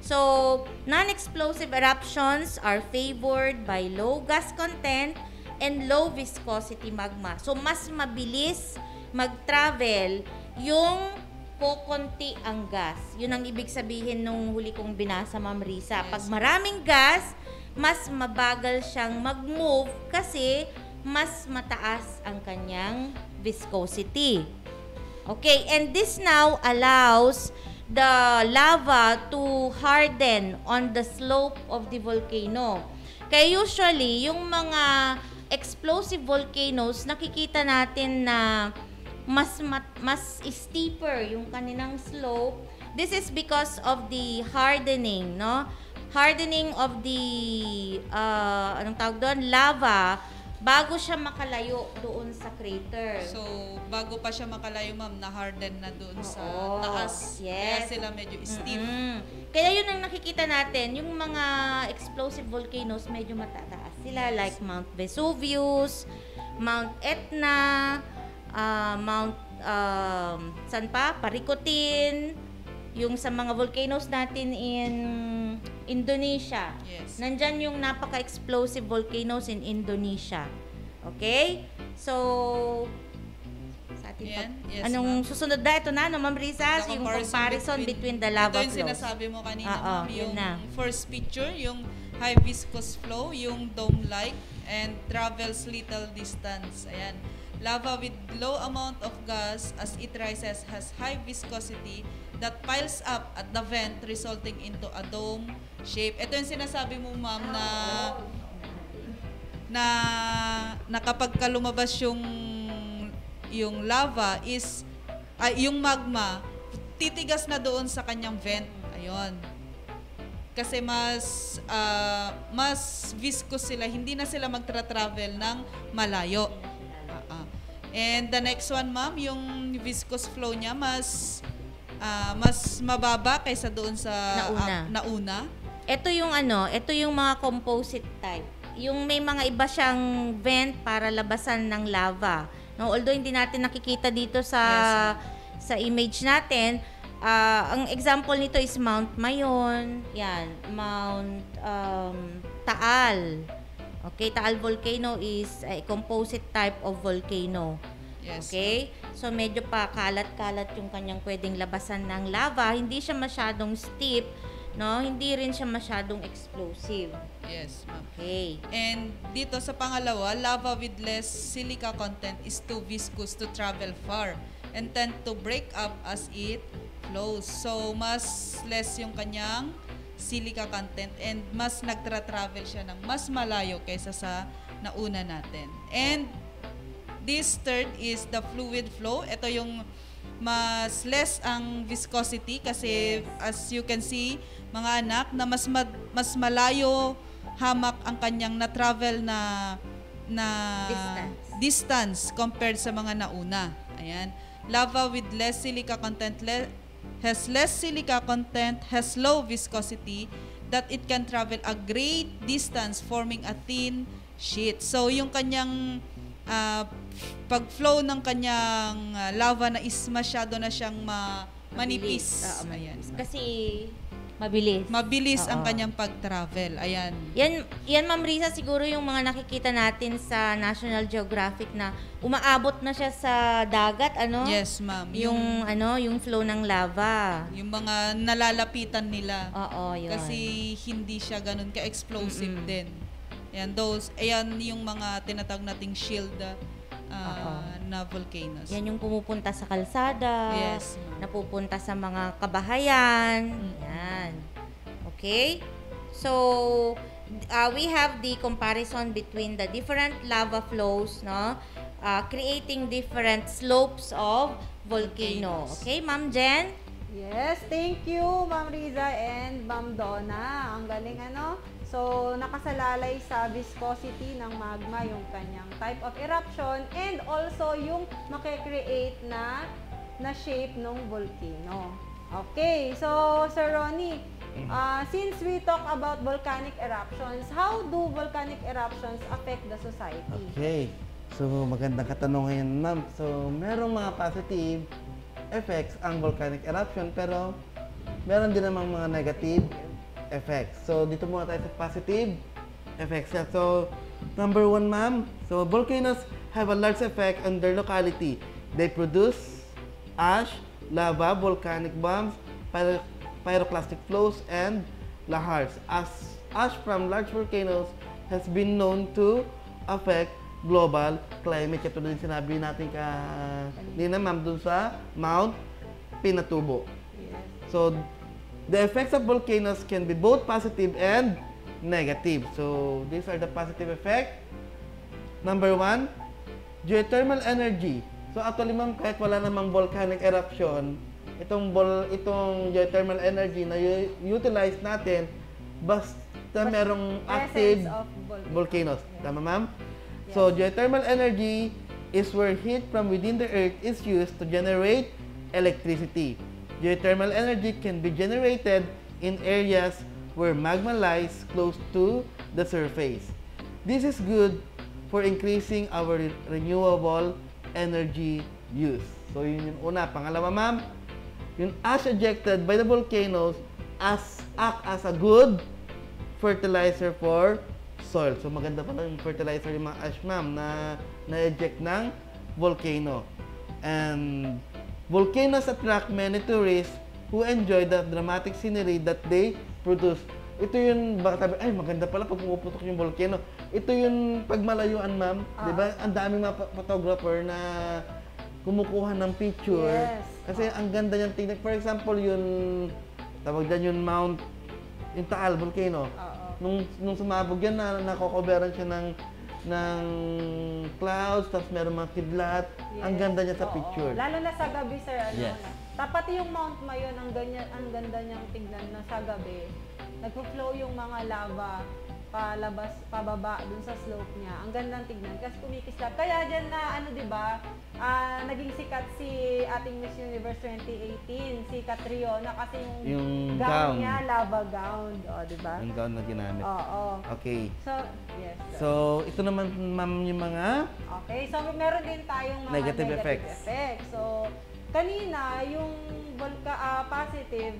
So, non-explosive eruptions are favored by low gas content and low viscosity magma. So, mas mabilis mag-travel yung kokonti ang gas. Yun ang ibig sabihin nung huli kong binasa, Ma'am Risa. Yes. Pag maraming gas, mas mabagal siyang mag-move kasi mas mataas ang kanyang viscosity. Okay, and this now allows the lava to harden on the slope of the volcano. Kaya usually, yung mga explosive volcanoes, nakikita natin na mas steeper yung kanilang slope. This is because of the hardening, no? Hardening of the anong tawag doon? Lava bago siya makalayo doon sa crater. So, bago pa siya makalayo, ma'am, na-harden na doon sa taas. Yes. Kaya sila medyo steep. Kaya yun ang nakikita natin, yung mga explosive volcanoes medyo matataas sila, like Mount Vesuvius, Mount Etna, Mount San pa? Paricutin, yung sa mga volcanoes natin in Indonesia. Yes. Nandyan yung napaka-explosive volcanoes in Indonesia. Okay? So, sa atin Yan. Yes, anong susunod na? Ito na, no, Ma'am Risa? The Yung comparison between the lava ito yung flows. sinasabi mo kanina, ma'am. Yung na. first picture, yung high viscous flow, yung dome-like, and travels little distance. Ayan. Lava with low amount of gas as it rises has high viscosity that piles up at the vent resulting into a dome shape. Ito yung sinasabi mo, ma'am, na kapag lumabas yung lava is yung magma titigas na doon sa kanyang vent. Ayun. Kasi mas viscous sila, hindi na sila magtra-travel ng malayo. And the next one, ma'am, yung viscous flow niya mas mababa kaysa doon sa nauna. Ito yung mga composite type. Yung may mga iba siyang vent para labasan ng lava. No, although hindi natin nakikita dito sa image natin, ang example nito is Mount Mayon, yan, Mount Taal. Okay, Taal volcano is a composite type of volcano. Yes. Okay? So medyo pa kalat-kalat yung kanyang pwedeng labasan ng lava. Hindi siya masyadong steep, no? Hindi rin siya masyadong explosive. Yes, ma'am. Okay. And dito sa pangalawa, lava with less silica content is too viscous to travel far and tend to break up as it flows. So mas less yung kanyang silica content and mas nagtra-travel siya ng mas malayo kaysa sa nauna natin. And this third is the fluid flow. Ito yung mas less ang viscosity kasi as you can see, mga anak, na mas malayo hamak ang kanyang na-travel na distance compared sa mga nauna. Ayan. Lava with less silica content has less silica content, has low viscosity, that it can travel a great distance forming a thin sheet. So, yung kanyang pag-flow ng kanyang lava na is masyado na siyang manipis. Ayan. Kasi mabilis. Mabilis ang kanyang pag-travel. Ayan. Yan, Ma'am Risa, siguro yung mga nakikita natin sa National Geographic na umaabot na siya sa dagat, ano? Yes, ma'am. Yung flow ng lava. Yung mga nalalapitan nila. Oo, yun. Kasi hindi siya ganun ka-explosive din. Ayan yung mga tinatawag nating shield na volcanoes. Yan yung pumupunta sa kalsada. Yes, napupunta sa mga kabahayan. Yan. Okay? So, we have the comparison between the different lava flows, no? Creating different slopes of volcano. Okay, Ma'am Jen? Yes, thank you, Ma'am Riza and Ma'am Donna. Ang galing, ano? So, nakasalalay sa viscosity ng magma yung kanyang type of eruption and also yung makikreate na shape ng volcano. Okay, so Sir Ronnie, since we talk about volcanic eruptions, how do volcanic eruptions affect the society? Okay, so magandang katanungan yan, ma'am. So, merong mga positive effects ang volcanic eruption pero meron din namang mga negative effects. So, dito muna tayo sa positive effects. So, number one, ma'am. So, volcanoes have a large effect on their locality. They produce ash, lava, volcanic bombs, pyroclastic flows, and lahars. As ash from large volcanoes has been known to affect global climate. Ito din sinabi natin kanina, ma'am, dun sa Mount Pinatubo. So, the effects of volcanoes can be both positive and negative. So, these are the positive effects. Number one, geothermal energy. So, actually, ma'am, kahit wala namang volcanic eruption, itong geothermal energy na utilize natin, basta merong active volcanoes. Tama, ma'am? Yes. So, geothermal energy is where heat from within the earth is used to generate electricity. Geothermal energy can be generated in areas where magma lies close to the surface. This is good for increasing our renewable energy use. So, yun yung una. Pangalawa, ma'am, yung ash ejected by the volcanoes act as a good fertilizer for soil. So maganda pala yung fertilizer yung mga ash, ma'am, na na-eject ng volcano. And volcanoes attract many tourists who enjoy the dramatic scenery that they produce. Ito yung, baka sabi, ay maganda pala pag pumuputok yung volcano. Ito yung pagmalayuan, ma'am. Di ba? Ang daming mga photographer na kumukuha ng picture. Yes. Kasi ang ganda niyang tingnan. For example, yung, tawag dyan yung yung Taal volcano. Nung sumabog yan, nakocoveran siya ng clouds, tapos meron mga kidlat. Yes. Ang ganda niya sa picture. Lalo na sa gabi, sir. Yes. Tapat yung Mount Mayon, ang ganda niyang tignan na sa gabi. Nagpo-flow yung mga lava palabas, pababa dun sa slope niya. Ang gandang tignan kasi kumikislap. Kaya dyan na, di ba, naging sikat si ating Miss Universe 2018, si Catriona, kasi yung gown niya, lava gown. O, di ba? Yung gown na ginamit. Oo. Okay. So, yes. So, ito naman, ma'am, yung mga... Okay. So, meron din tayong mga negative effects. So, kanina, yung positive,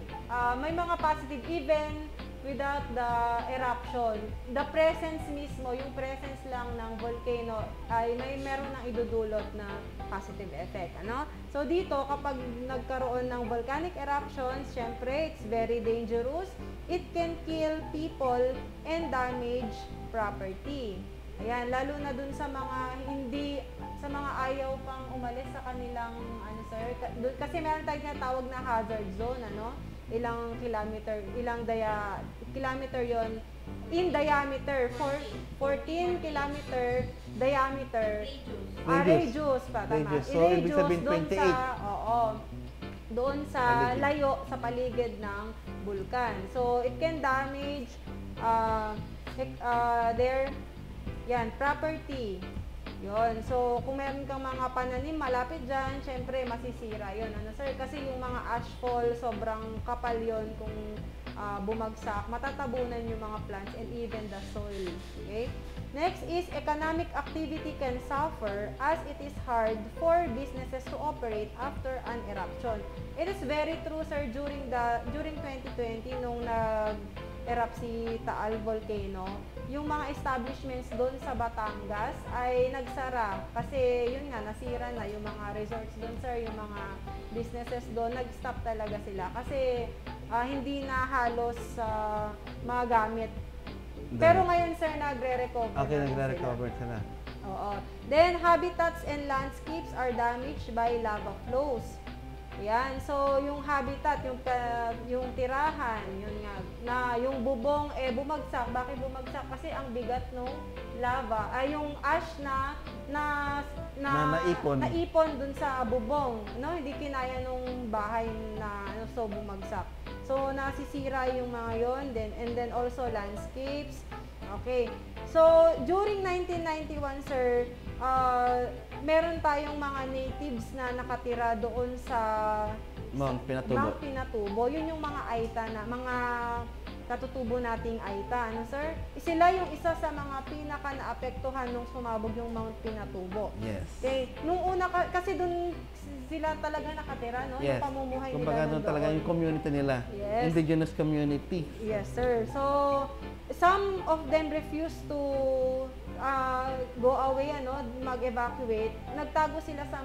may mga positive even without the eruption. The presence mismo, yung presence lang ng volcano ay meron ng idudulot na positive effect. Ano? So dito, kapag nagkaroon ng volcanic eruptions, syempre, it's very dangerous. It can kill people and damage property. Ayan, lalo na dun sa mga sa mga ayaw pang umalis sa kanilang, sir, kasi meron tayong tinatawag na hazard zone, ilang kilometer yon in diameter, 14 kilometer diameter, radius pa, tama. So, ibig sabihin 28. Doon sa layo, sa paligid ng bulkan. So, it can damage their property. Yon. So, kung meron kang mga pananim malapit dyan, syempre masisira yon. Sir? Kasi yung mga ashfall, sobrang kapal yon kung bumagsak. Matatabunan yung mga plants and even the soil. Okay? Next is economic activity can suffer as it is hard for businesses to operate after an eruption. It is very true, sir, during 2020 nung nag-erupt si Taal Volcano, yung mga establishments doon sa Batangas ay nagsara kasi yun nga, nasira na yung mga resorts doon, sir, yung mga businesses doon, nag-stop talaga sila kasi hindi na halos mga gamit. Pero ngayon, sir, nagre-recover. Okay, nagre-recover sila. Oo. Then, habitats and landscapes are damaged by lava flows. Yan. So, yung habitat, yung tirahan, yun nga, na yung bubong, bumagsak. Bakit bumagsak? Kasi ang bigat ng lava, ay yung ash na naipon dun sa bubong. No? Hindi kinaya nung bahay na so bumagsak. So, nasisira yung mga yon, and then also landscapes. Okay. So, during 1991, sir, meron tayong mga natives na nakatira doon sa Mount Pinatubo. Yun yung mga Aita mga katutubo nating Aita. Sir? Sila yung isa sa mga pinaka-naapektuhan nung sumabog yung Mount Pinatubo. Yes. Okay. Nung una, kasi doon sila talaga nakatira, no? Yes. Yung pamumuhay nila kumbaga doon talaga yung community nila. Yes. Indigenous community. Yes, sir. So, some of them refused to go away, mag-evacuate. Nagtago sila sa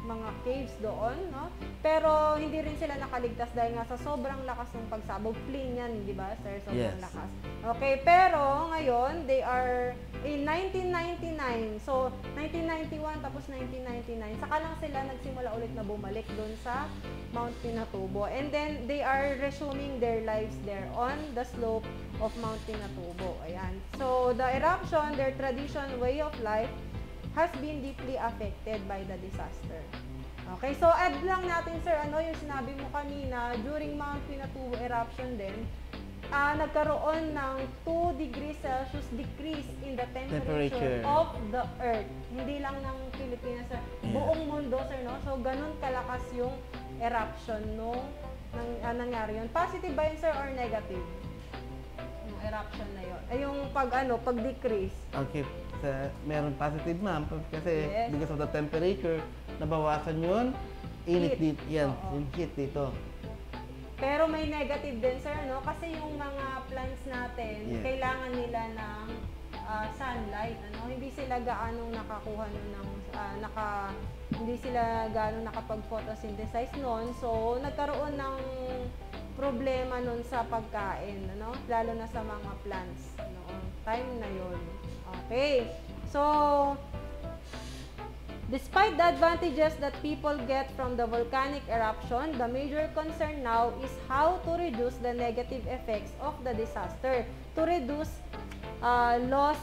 mga caves doon, no? Pero hindi rin sila nakaligtas dahil nga sa sobrang lakas ng pagsabog. Plain yan, di ba, sir? Sobrang lakas. Okay, pero ngayon, they are in 1999. So, 1991 tapos 1999. Saka lang sila nagsimula ulit na bumalik doon sa Mount Pinatubo. And then, they are resuming their lives there on the slope of Mount Pinatubo. Ayan. So, the eruption, their tradition, way of life, has been deeply affected by the disaster. Okay, so add lang natin, sir, yung sinabi mo kanina, during Mount Pinatubo eruption din, nagkaroon ng 2 degrees Celsius decrease in the temperature of the Earth. Hindi lang ng Pilipinas, sir. Buong mundo, sir, no? So, ganun kalakas yung eruption nung nangyari yun. Positive ba yun, sir, or negative? Yung eruption na yun. Yung pag-decrease. Okay. Meron positive, ma'am, kasi because of the temperature, nabawasan yun, init dito, yan, yung heat dito. Pero may negative din, sir, no? Kasi yung mga plants natin, kailangan nila ng sunlight, ano? Hindi sila gaano nakakuha nun ng hindi sila gaano nakapag-photosynthesize noon. So, nagkaroon ng problema nun sa pagkain, ano? Lalo na sa mga plants noong time na yun. Okay. So, despite the advantages that people get from the volcanic eruption, the major concern now is how to reduce the negative effects of the disaster, to reduce loss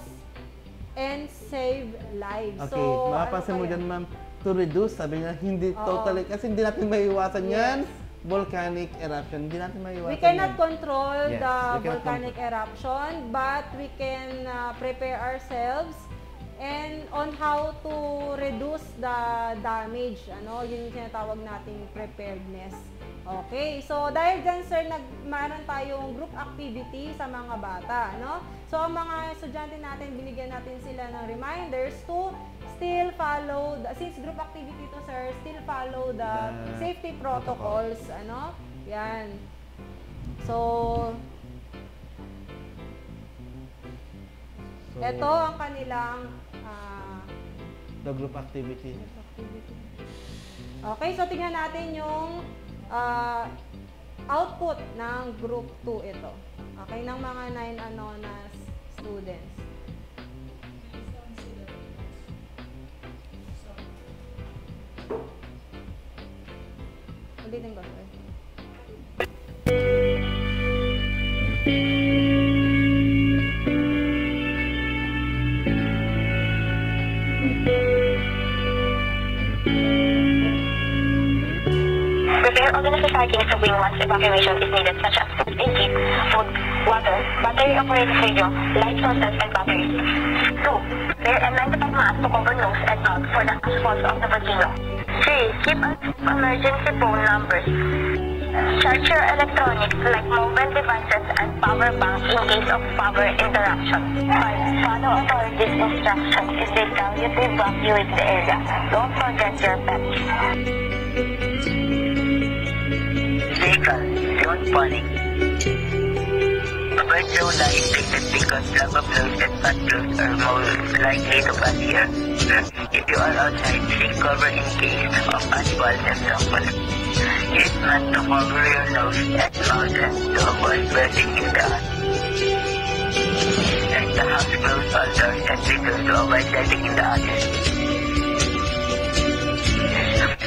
and save lives. Okay, so, makapansin mo dyan, ma'am, to reduce, sabi niya, hindi totally, kasi hindi natin maiwasan yan. Volcanic eruption, hindi natin maiwasan. We cannot control Yes, the we cannot volcanic eruption, but we can prepare ourselves and on how to reduce the damage. Ano, yun yung tinatawag nating preparedness. Okay, so dahil dyan, sir, meron tayong group activity sa mga bata, no? So, ang mga estudyante natin, binigyan natin sila ng reminders to still follow, since group activity to, sir, still follow the safety protocols, ano? Yan. So, ito ang kanilang the group activity. Okay, so tingnan natin yung output ng group 2 ito. Okay, ng mga 9 Anonas students. Ulitin ko, sir. Prepare all the necessary things to bring once evacuation is needed, such as food and heat, food, water, battery-operated radio, light sources, and batteries. 2. Wear a 95 mask to cover nose and mouth for the ashfalls of the volcano. 3. Keep emergency phone numbers. Charge your electronics like mobile devices and power banks in case of power interruption. 5. Follow authorities' instructions if they tell you to evacuate the area. Don't forget your pets. Stay calm, don't panic. Avoid low lying places because lava flows and fast flows are most likely to pass here. If you are outside, seek cover in case of asphalt and rubble. Use mat to cover your nose and mouth and to avoid breathing in the air. Let the house close all doors and windows to avoid letting in the attic.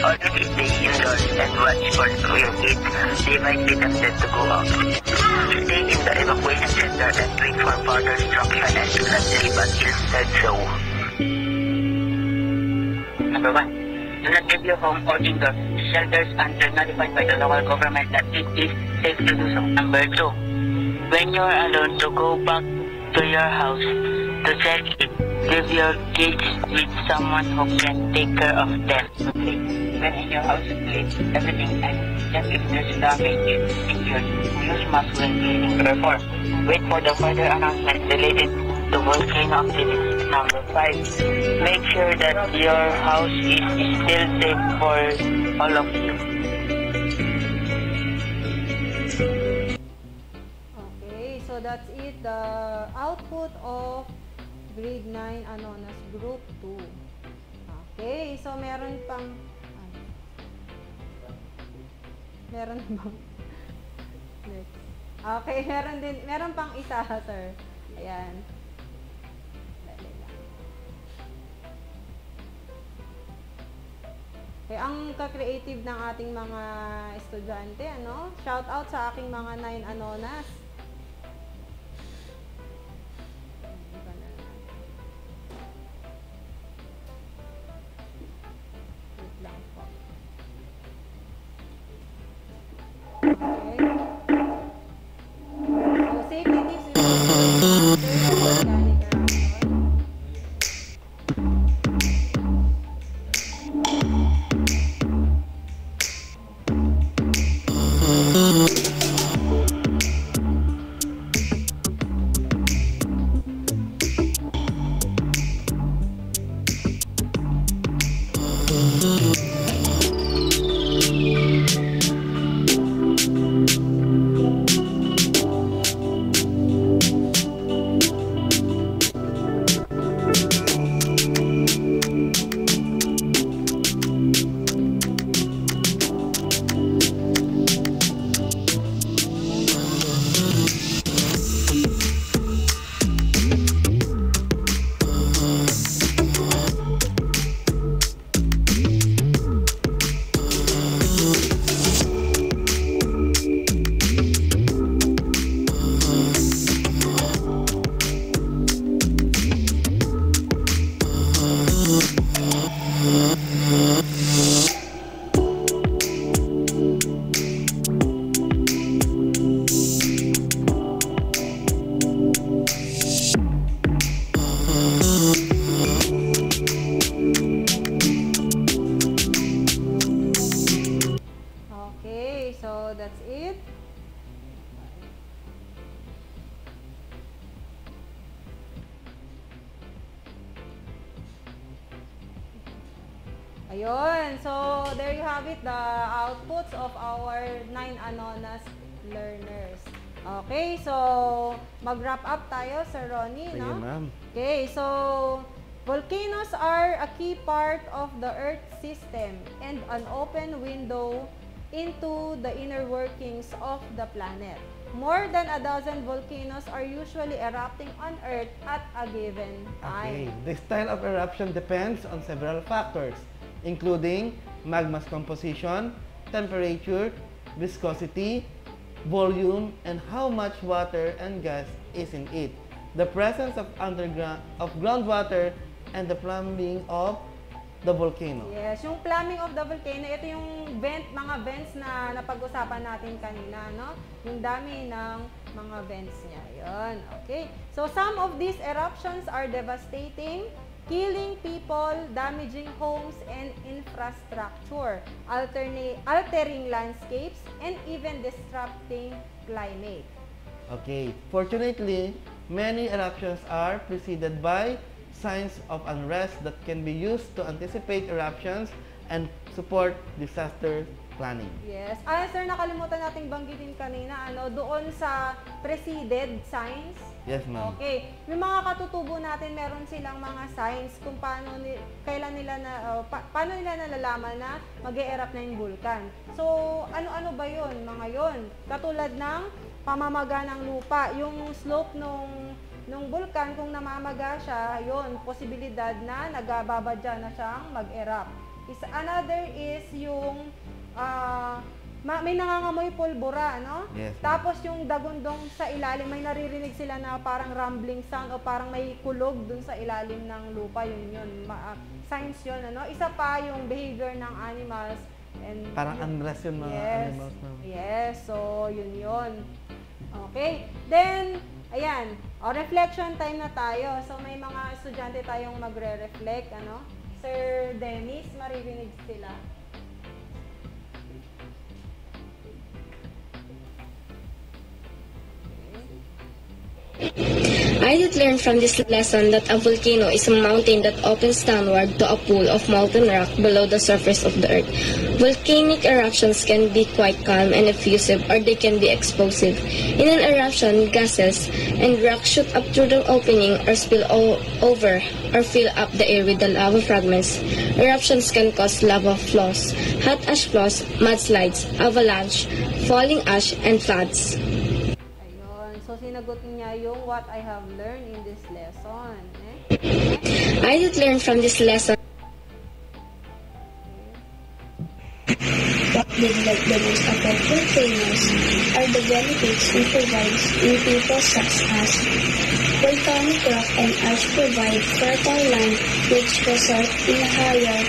Always stay indoors and watch for your kids. They might be tempted to go out. Stay in the evacuation center and wait for further instruction and do not leave until said so. Number 1. Do not leave your home or indoors shelters until notified by the local government that it is safe to do so. Number 2. When you are alone, to go back to your house to check it. Leave your kids with someone who can take care of them. When in your house, clean everything and check if there's damage secured. Use mask when cleaning. Number 4. Wait for the further announcement related to volcano activity. Number 5. Make sure that your house is still safe for all of you. Okay, so that's it. The output of grade 9 Anonas group 2. Okay, so meron pang meron bang next. Okay, meron pang isa, sir. Ayan. Okay, ang ka-creative ng ating mga estudyante, ano? Shout out sa aking mga 9 Anonas. Ayun. So, there you have it, the outputs of our 9 Anonas learners. Okay, so mag-wrap up tayo, Sir Ronnie, Sige, no? ma'am. Okay, so volcanoes are a key part of the Earth system and an open window into the inner workings of the planet. More than a dozen volcanoes are usually erupting on Earth at a given Okay, time. the style of eruption depends on several factors, including magma's composition, temperature, viscosity, volume, and how much water and gas is in it. The presence of groundwater and the plumbing of the volcano. Yes, yung plumbing of the volcano, ito yung mga vents na napag-usapan natin kanina, no? Yung dami ng mga vents niya. Yun, okay. So, some of these eruptions are devastating, killing people, damaging homes and infrastructure, altering landscapes, and even disrupting climate. Okay, fortunately, many eruptions are preceded by signs of unrest that can be used to anticipate eruptions and support disaster planning. Yes. Sir, nakalimutan nating banggitin kanina, doon sa preceded signs. Yes, ma'am. Okay. Yung mga katutubo natin, meron silang mga signs kung paano nila nalalaman na mag-e-erupt na yung vulkan. So, ano-ano ba yun? Mga yun. Katulad ng pamamaga ng lupa. Yung slope nung vulkan, kung namamaga siya, yun, posibilidad na nagbabadya na siyang mag-erupt. Another is yung may nangangamoy pulbura, no? Yes. Tapos yung dagundong sa ilalim, may naririnig sila na parang rumbling sound o parang may kulog dun sa ilalim ng lupa, yun. Signs yun, ano? Isa pa yung behavior ng animals. And Parang unrest yun mga animals, ma'am. Yes, so yun. Okay. Then, ayan, reflection time na tayo. So may mga estudyante tayong magre-reflect, ano? Sir Dennis, maririnig sila. I did learn from this lesson that a volcano is a mountain that opens downward to a pool of molten rock below the surface of the earth. Volcanic eruptions can be quite calm and effusive, or they can be explosive. In an eruption, gases and rock shoot up through the opening or spill over or fill up the air with the lava fragments. Eruptions can cause lava flows, hot ash flows, mudslides, avalanche, falling ash, and floods. So, sinagot niya yung what I have learned in this lesson. I did learn from this lesson what did like the most affect volcanoes are the benefits it provides in people such as volcanic rock and ash provide fertile land which result in higher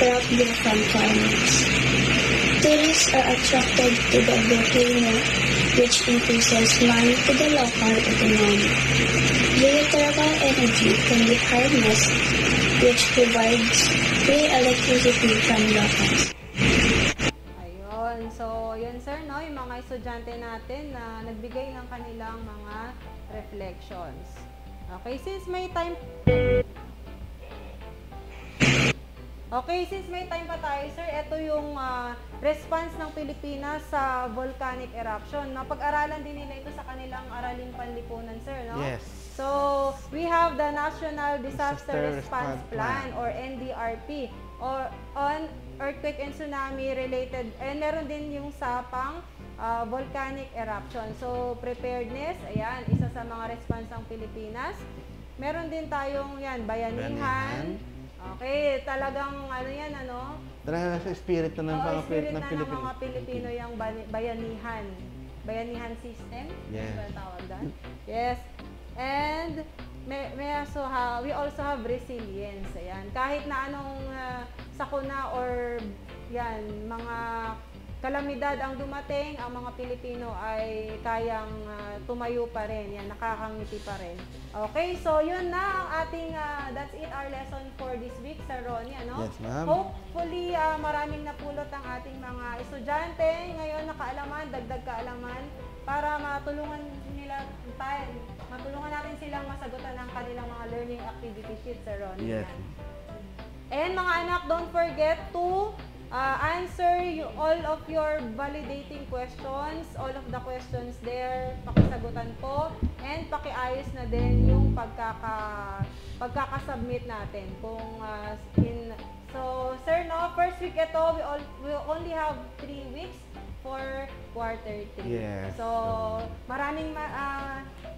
crop yield from farmers. Tourists are attracted to the volcano, which increases money to the local economy. Geothermal energy can be harnessed, which provides free electricity from locals. Ayun. So, yun sir, no? Yung mga estudyante natin na nagbigay ng kanilang mga reflections. Okay, since may time pa tayo, sir, ito yung response ng Pilipinas sa volcanic eruption. Napag-aralan din nila ito sa kanilang araling panlipunan, sir, no? Yes. So, we have the National Disaster Response Plan or NDRP or on earthquake and tsunami related, and meron din yung sa volcanic eruption. So, preparedness, ayan, isa sa mga response ng Pilipinas. Meron din tayong bayanihan. Okay, talagang Talagang sa spirit na ng mga spirit na ng Pilipino. mga Pilipino yung bayanihan. Bayanihan system. Yes. Ano ba tawag doon? Yes. And we also have resilience. Ayan. Kahit na anong sakuna or mga kalamidad ang dumating, ang mga Pilipino ay kayang tumayo pa rin. Yan, nakakangiti pa rin. Okay, so yun na ang ating, that's it, our lesson for this week, Sir Ronnie, ano? Yes, ma'am. Hopefully, maraming napulot ang ating mga estudyante. Ngayon, nakaalaman, dagdag kaalaman, para matulungan natin silang masagutan ang kanilang mga learning activity sheets, Sir Ronnie. Yes. And mga anak, don't forget to answer all of your validating questions, all of the questions there, pakisagutan po, and pakiayos na din yung pagkakasubmit natin. So, sir, no, first week ito, we only have 3 weeks for quarter 3. Yes. So, maraming,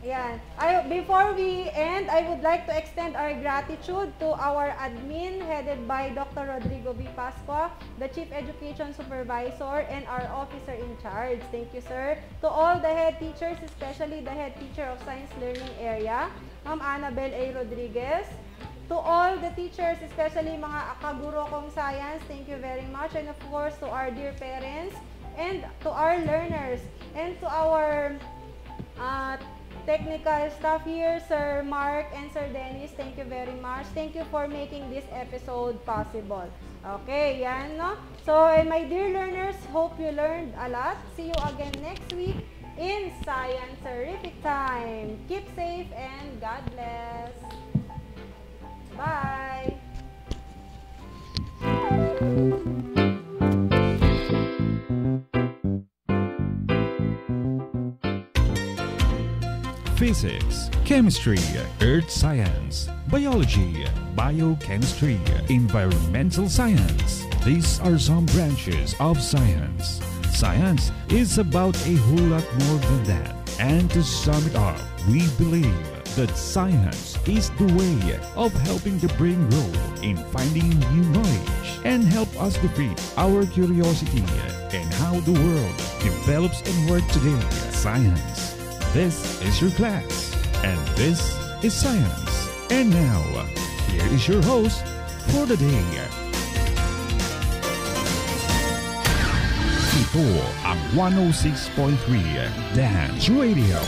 yan. Before we end, I would like to extend our gratitude to our admin headed by Dr. Rodrigo V. Pascua, the Chief Education Supervisor, and our officer in charge. Thank you, sir. To all the head teachers, especially the head teacher of Science Learning Area, Ma'am Annabel A. Rodriguez. To all the teachers, especially mga kaguro kong science, thank you very much. And of course, to our dear parents, and to our learners, and to our technical staff here, Sir Mark and Sir Dennis, thank you very much. Thank you for making this episode possible. Okay, yan, no? So, my dear learners, hope you learned a lot. See you again next week in Science Terrific Time. Keep safe and God bless. Bye! Physics, chemistry, earth science, biology, biochemistry, environmental science. These are some branches of science. Science is about a whole lot more than that. And to sum it up, we believe that science is the way of helping the brain grow in finding new knowledge and help us defeat our curiosity in how the world develops and works today. Science. This is your class, and this is Science. And now, here is your host for the day. Ito ang 106.3 Dance Radio.